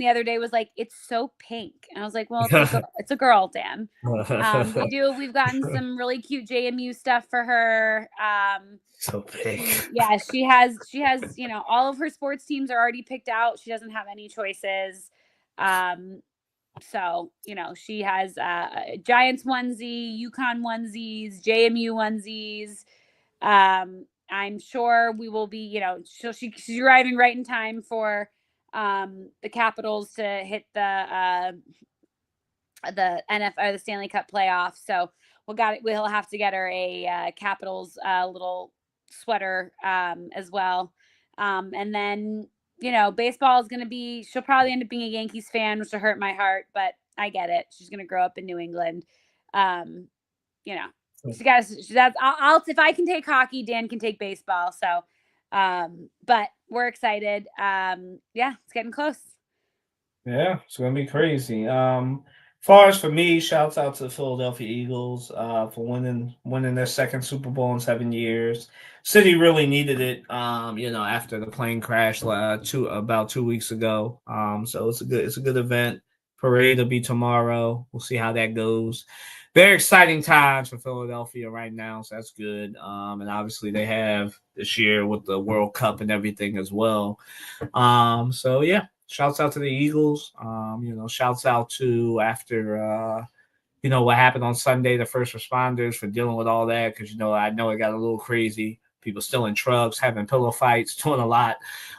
the other day was like, "It's so pink," and I was like, "Well, it's a girl, Dan." We've gotten some really cute JMU stuff for her. So pink. Yeah, she has, all of her sports teams are already picked out. She doesn't have any choices. So, she has Giants onesie, UConn onesies, JMU onesies. I'm sure we will be, she's arriving right in time for the Capitals to hit the NFL or the Stanley Cup playoffs. So we'll have to get her a Capitals little sweater as well. And then baseball is going to be, she'll probably end up being a Yankees fan, which will hurt my heart, but I get it. She's going to grow up in New England. If I can take hockey, Dan can take baseball. So, but we're excited. It's getting close. Yeah, it's gonna be crazy. Far as for me, shouts out to the Philadelphia Eagles for winning their second Super Bowl in 7 years. City really needed it, after the plane crash about 2 weeks ago. So it's a good event. Parade will be tomorrow. We'll see how that goes. Very exciting times for Philadelphia right now, so that's good. And obviously they have this year with the World Cup and everything as well. So yeah. Shouts out to the Eagles. Shouts out to after what happened on Sunday, the first responders for dealing with all that, because I know it got a little crazy. People still in trucks, having pillow fights, doing a lot.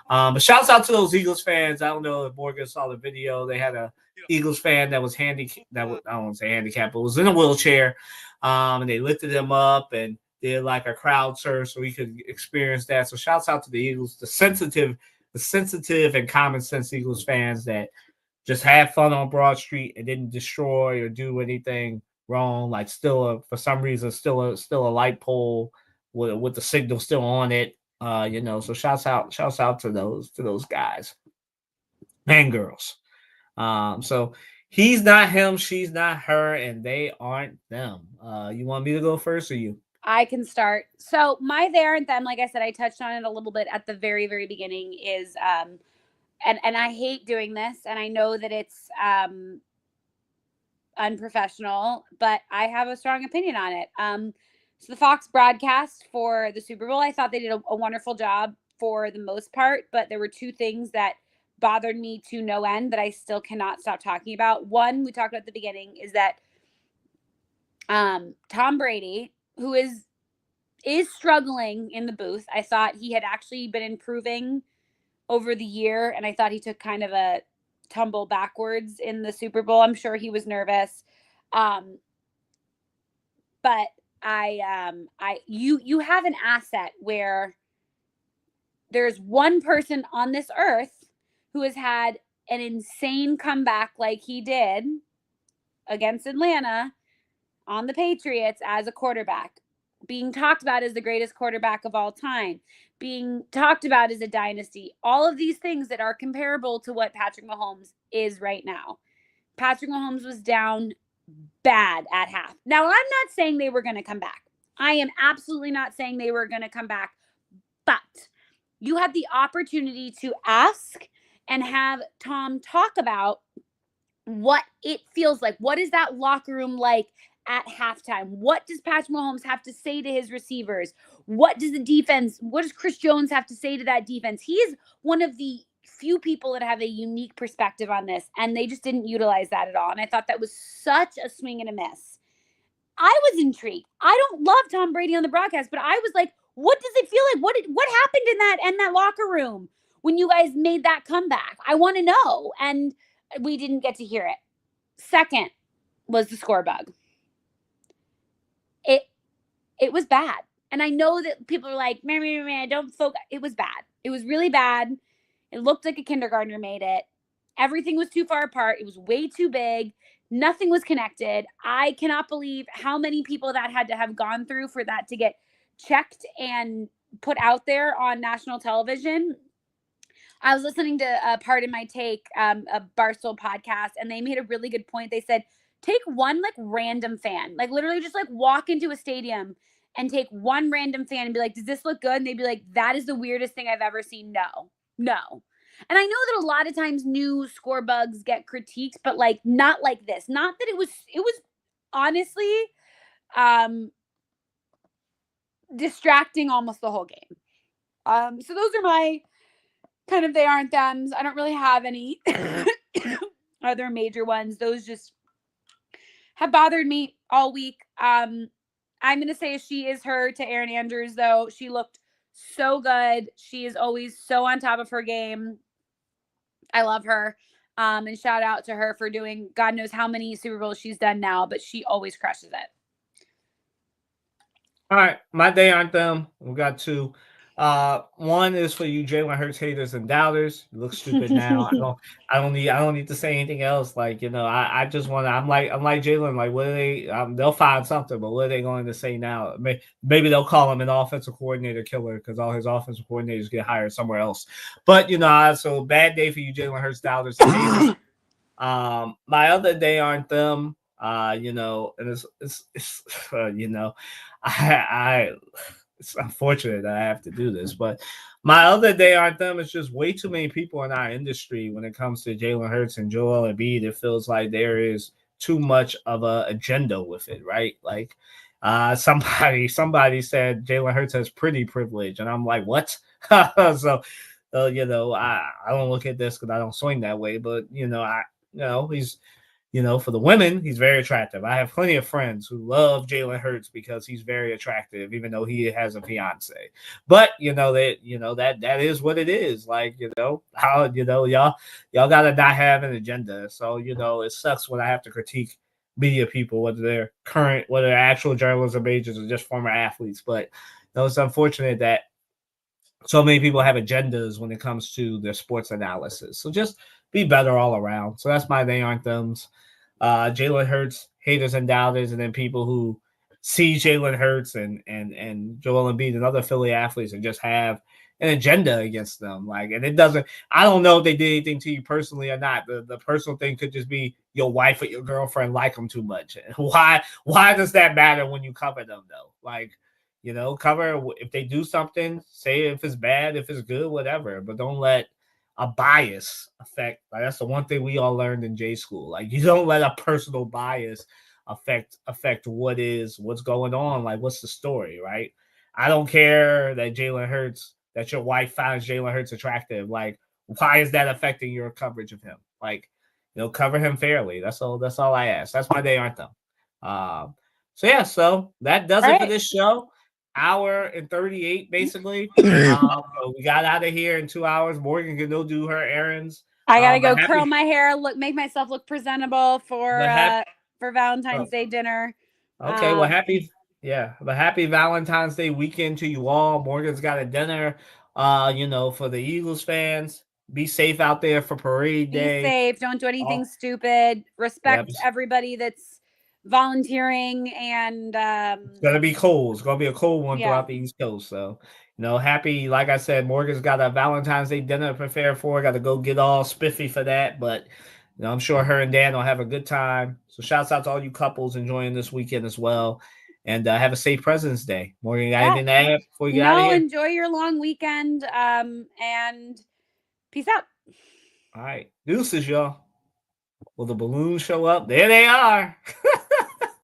But shouts out to those Eagles fans. I don't know if Morgan saw the video. They had a Eagles fan that was handicapped. I don't want to say handicapped, but was in a wheelchair. And they lifted him up and did like a crowd surf so he could experience that. So shouts out to the Eagles, the sensitive and common sense Eagles fans that just had fun on Broad Street and didn't destroy or do anything wrong. Like for some reason, still a light pole with the signal still on it. So shouts out to those guys and girls. So he's not him, she's not her, and they aren't them. You want me to go first or you? I can start. So my there and them, like I said, I touched on it a little bit at the very, very beginning is, and I hate doing this, and I know that it's unprofessional, but I have a strong opinion on it. So the Fox broadcast for the Super Bowl, I thought they did a wonderful job for the most part, but there were two things that bothered me to no end that I still cannot stop talking about. One, we talked about at the beginning, is that Tom Brady, who is struggling in the booth. I thought he had actually been improving over the year, and I thought he took kind of a tumble backwards in the Super Bowl. I'm sure he was nervous. But you have an asset where there's one person on this earth who has had an insane comeback like he did against Atlanta on the Patriots as a quarterback, being talked about as the greatest quarterback of all time, being talked about as a dynasty, all of these things that are comparable to what Patrick Mahomes is right now. Patrick Mahomes was down bad at half. Now, I'm not saying they were going to come back. I am absolutely not saying they were going to come back, but you had the opportunity to ask and have Tom talk about what it feels like. What is that locker room like at halftime? What does Patrick Mahomes have to say to his receivers? What does Chris Jones have to say to that defense? He is one of the few people that have a unique perspective on this, and they just didn't utilize that at all. And I thought that was such a swing and a miss. I was intrigued. I don't love Tom Brady on the broadcast, but I was like, what does it feel like? What happened in that locker room when you guys made that comeback? I want to know. And we didn't get to hear it. Second was the score bug. It was bad. And I know that people are like, man, don't focus. It was bad. It was really bad. It looked like a kindergartner made it. Everything was too far apart. It was way too big. Nothing was connected. I cannot believe how many people that had to have gone through for that to get checked and put out there on national television. I was listening to Pardon My Take, a Barstool podcast, and they made a really good point. They said, take one like random fan, like literally just like walk into a stadium and take one random fan and be like, does this look good? And they'd be like, that is the weirdest thing I've ever seen. No. And I know that a lot of times new score bugs get critiqued, but like not like this. Not that it was honestly distracting almost the whole game. So those are my kind of they aren't thems. I don't really have any other major ones. Those just have bothered me all week. I'm going to say she is her to Erin Andrews, though. She looked so good. She is always so on top of her game. I love her. And shout out to her for doing God knows how many Super Bowls she's done now, but she always crushes it. All right. My day aren't them. We got two. One is for you Jalen Hurts haters and doubters. You look stupid now. I don't need to say anything else. Like, I just want to, I'm like Jalen, like, what are they, they'll find something, but what are they going to say now? Maybe they'll call him an offensive coordinator killer because all his offensive coordinators get hired somewhere else. But, so bad day for you Jalen Hurts doubters and haters. My other day aren't them. And it's it's unfortunate that I have to do this, but my other day aren't them. It's just way too many people in our industry when it comes to Jalen Hurts and Joel Embiid. It feels like there is too much of an agenda with it, right? Like somebody said Jalen Hurts has pretty privilege, and I'm like, what? So, I don't look at this because I don't swing that way, but he's. For the women, he's very attractive. I have plenty of friends who love Jalen Hurts because he's very attractive, even though he has a fiance. But that is what it is. Like how y'all gotta not have an agenda. So it sucks when I have to critique media people, whether they're actual journalists or majors or just former athletes. But it's unfortunate that so many people have agendas when it comes to their sports analysis. So just be better all around. So that's my they aren't thems. Jalen Hurts haters and doubters, and then people who see Jalen Hurts and Joel Embiid and other Philly athletes and just have an agenda against them. Like, and it doesn't. I don't know if they did anything to you personally or not. The personal thing could just be your wife or your girlfriend like them too much. Why does that matter when you cover them though? Like, cover if they do something. Say if it's bad, if it's good, whatever. But don't let a bias affect. Like, that's the one thing we all learned in J school. Like, you don't let a personal bias affect what's going on. Like, what's the story, right? I don't care that your wife finds Jalen Hurts attractive. Like, why is that affecting your coverage of him? Like, cover him fairly. That's all I ask. That's my day aren't them. So that does it for this show. Hour and 38 basically. We got out of here in 2 hours. Morgan can go do her errands. I gotta go curl my hair, make myself look presentable for Valentine's Day dinner. Okay, well, happy Valentine's Day weekend to you all. Morgan's got a dinner. For the Eagles fans, be safe out there for parade day. Be safe. Don't do anything stupid. Respect everybody that's volunteering, and it's gonna be cold. It's gonna be a cold one throughout the East Coast. So, happy, like I said, Morgan's got a Valentine's Day dinner to prepare for. Got to go get all spiffy for that, but I'm sure her and Dan will have a good time. So, shouts out to all you couples enjoying this weekend as well, and have a safe President's Day. Morgan, you got anything to add before you get out of here? Enjoy your long weekend, and peace out. All right, deuces, y'all. Will the balloons show up? There they are.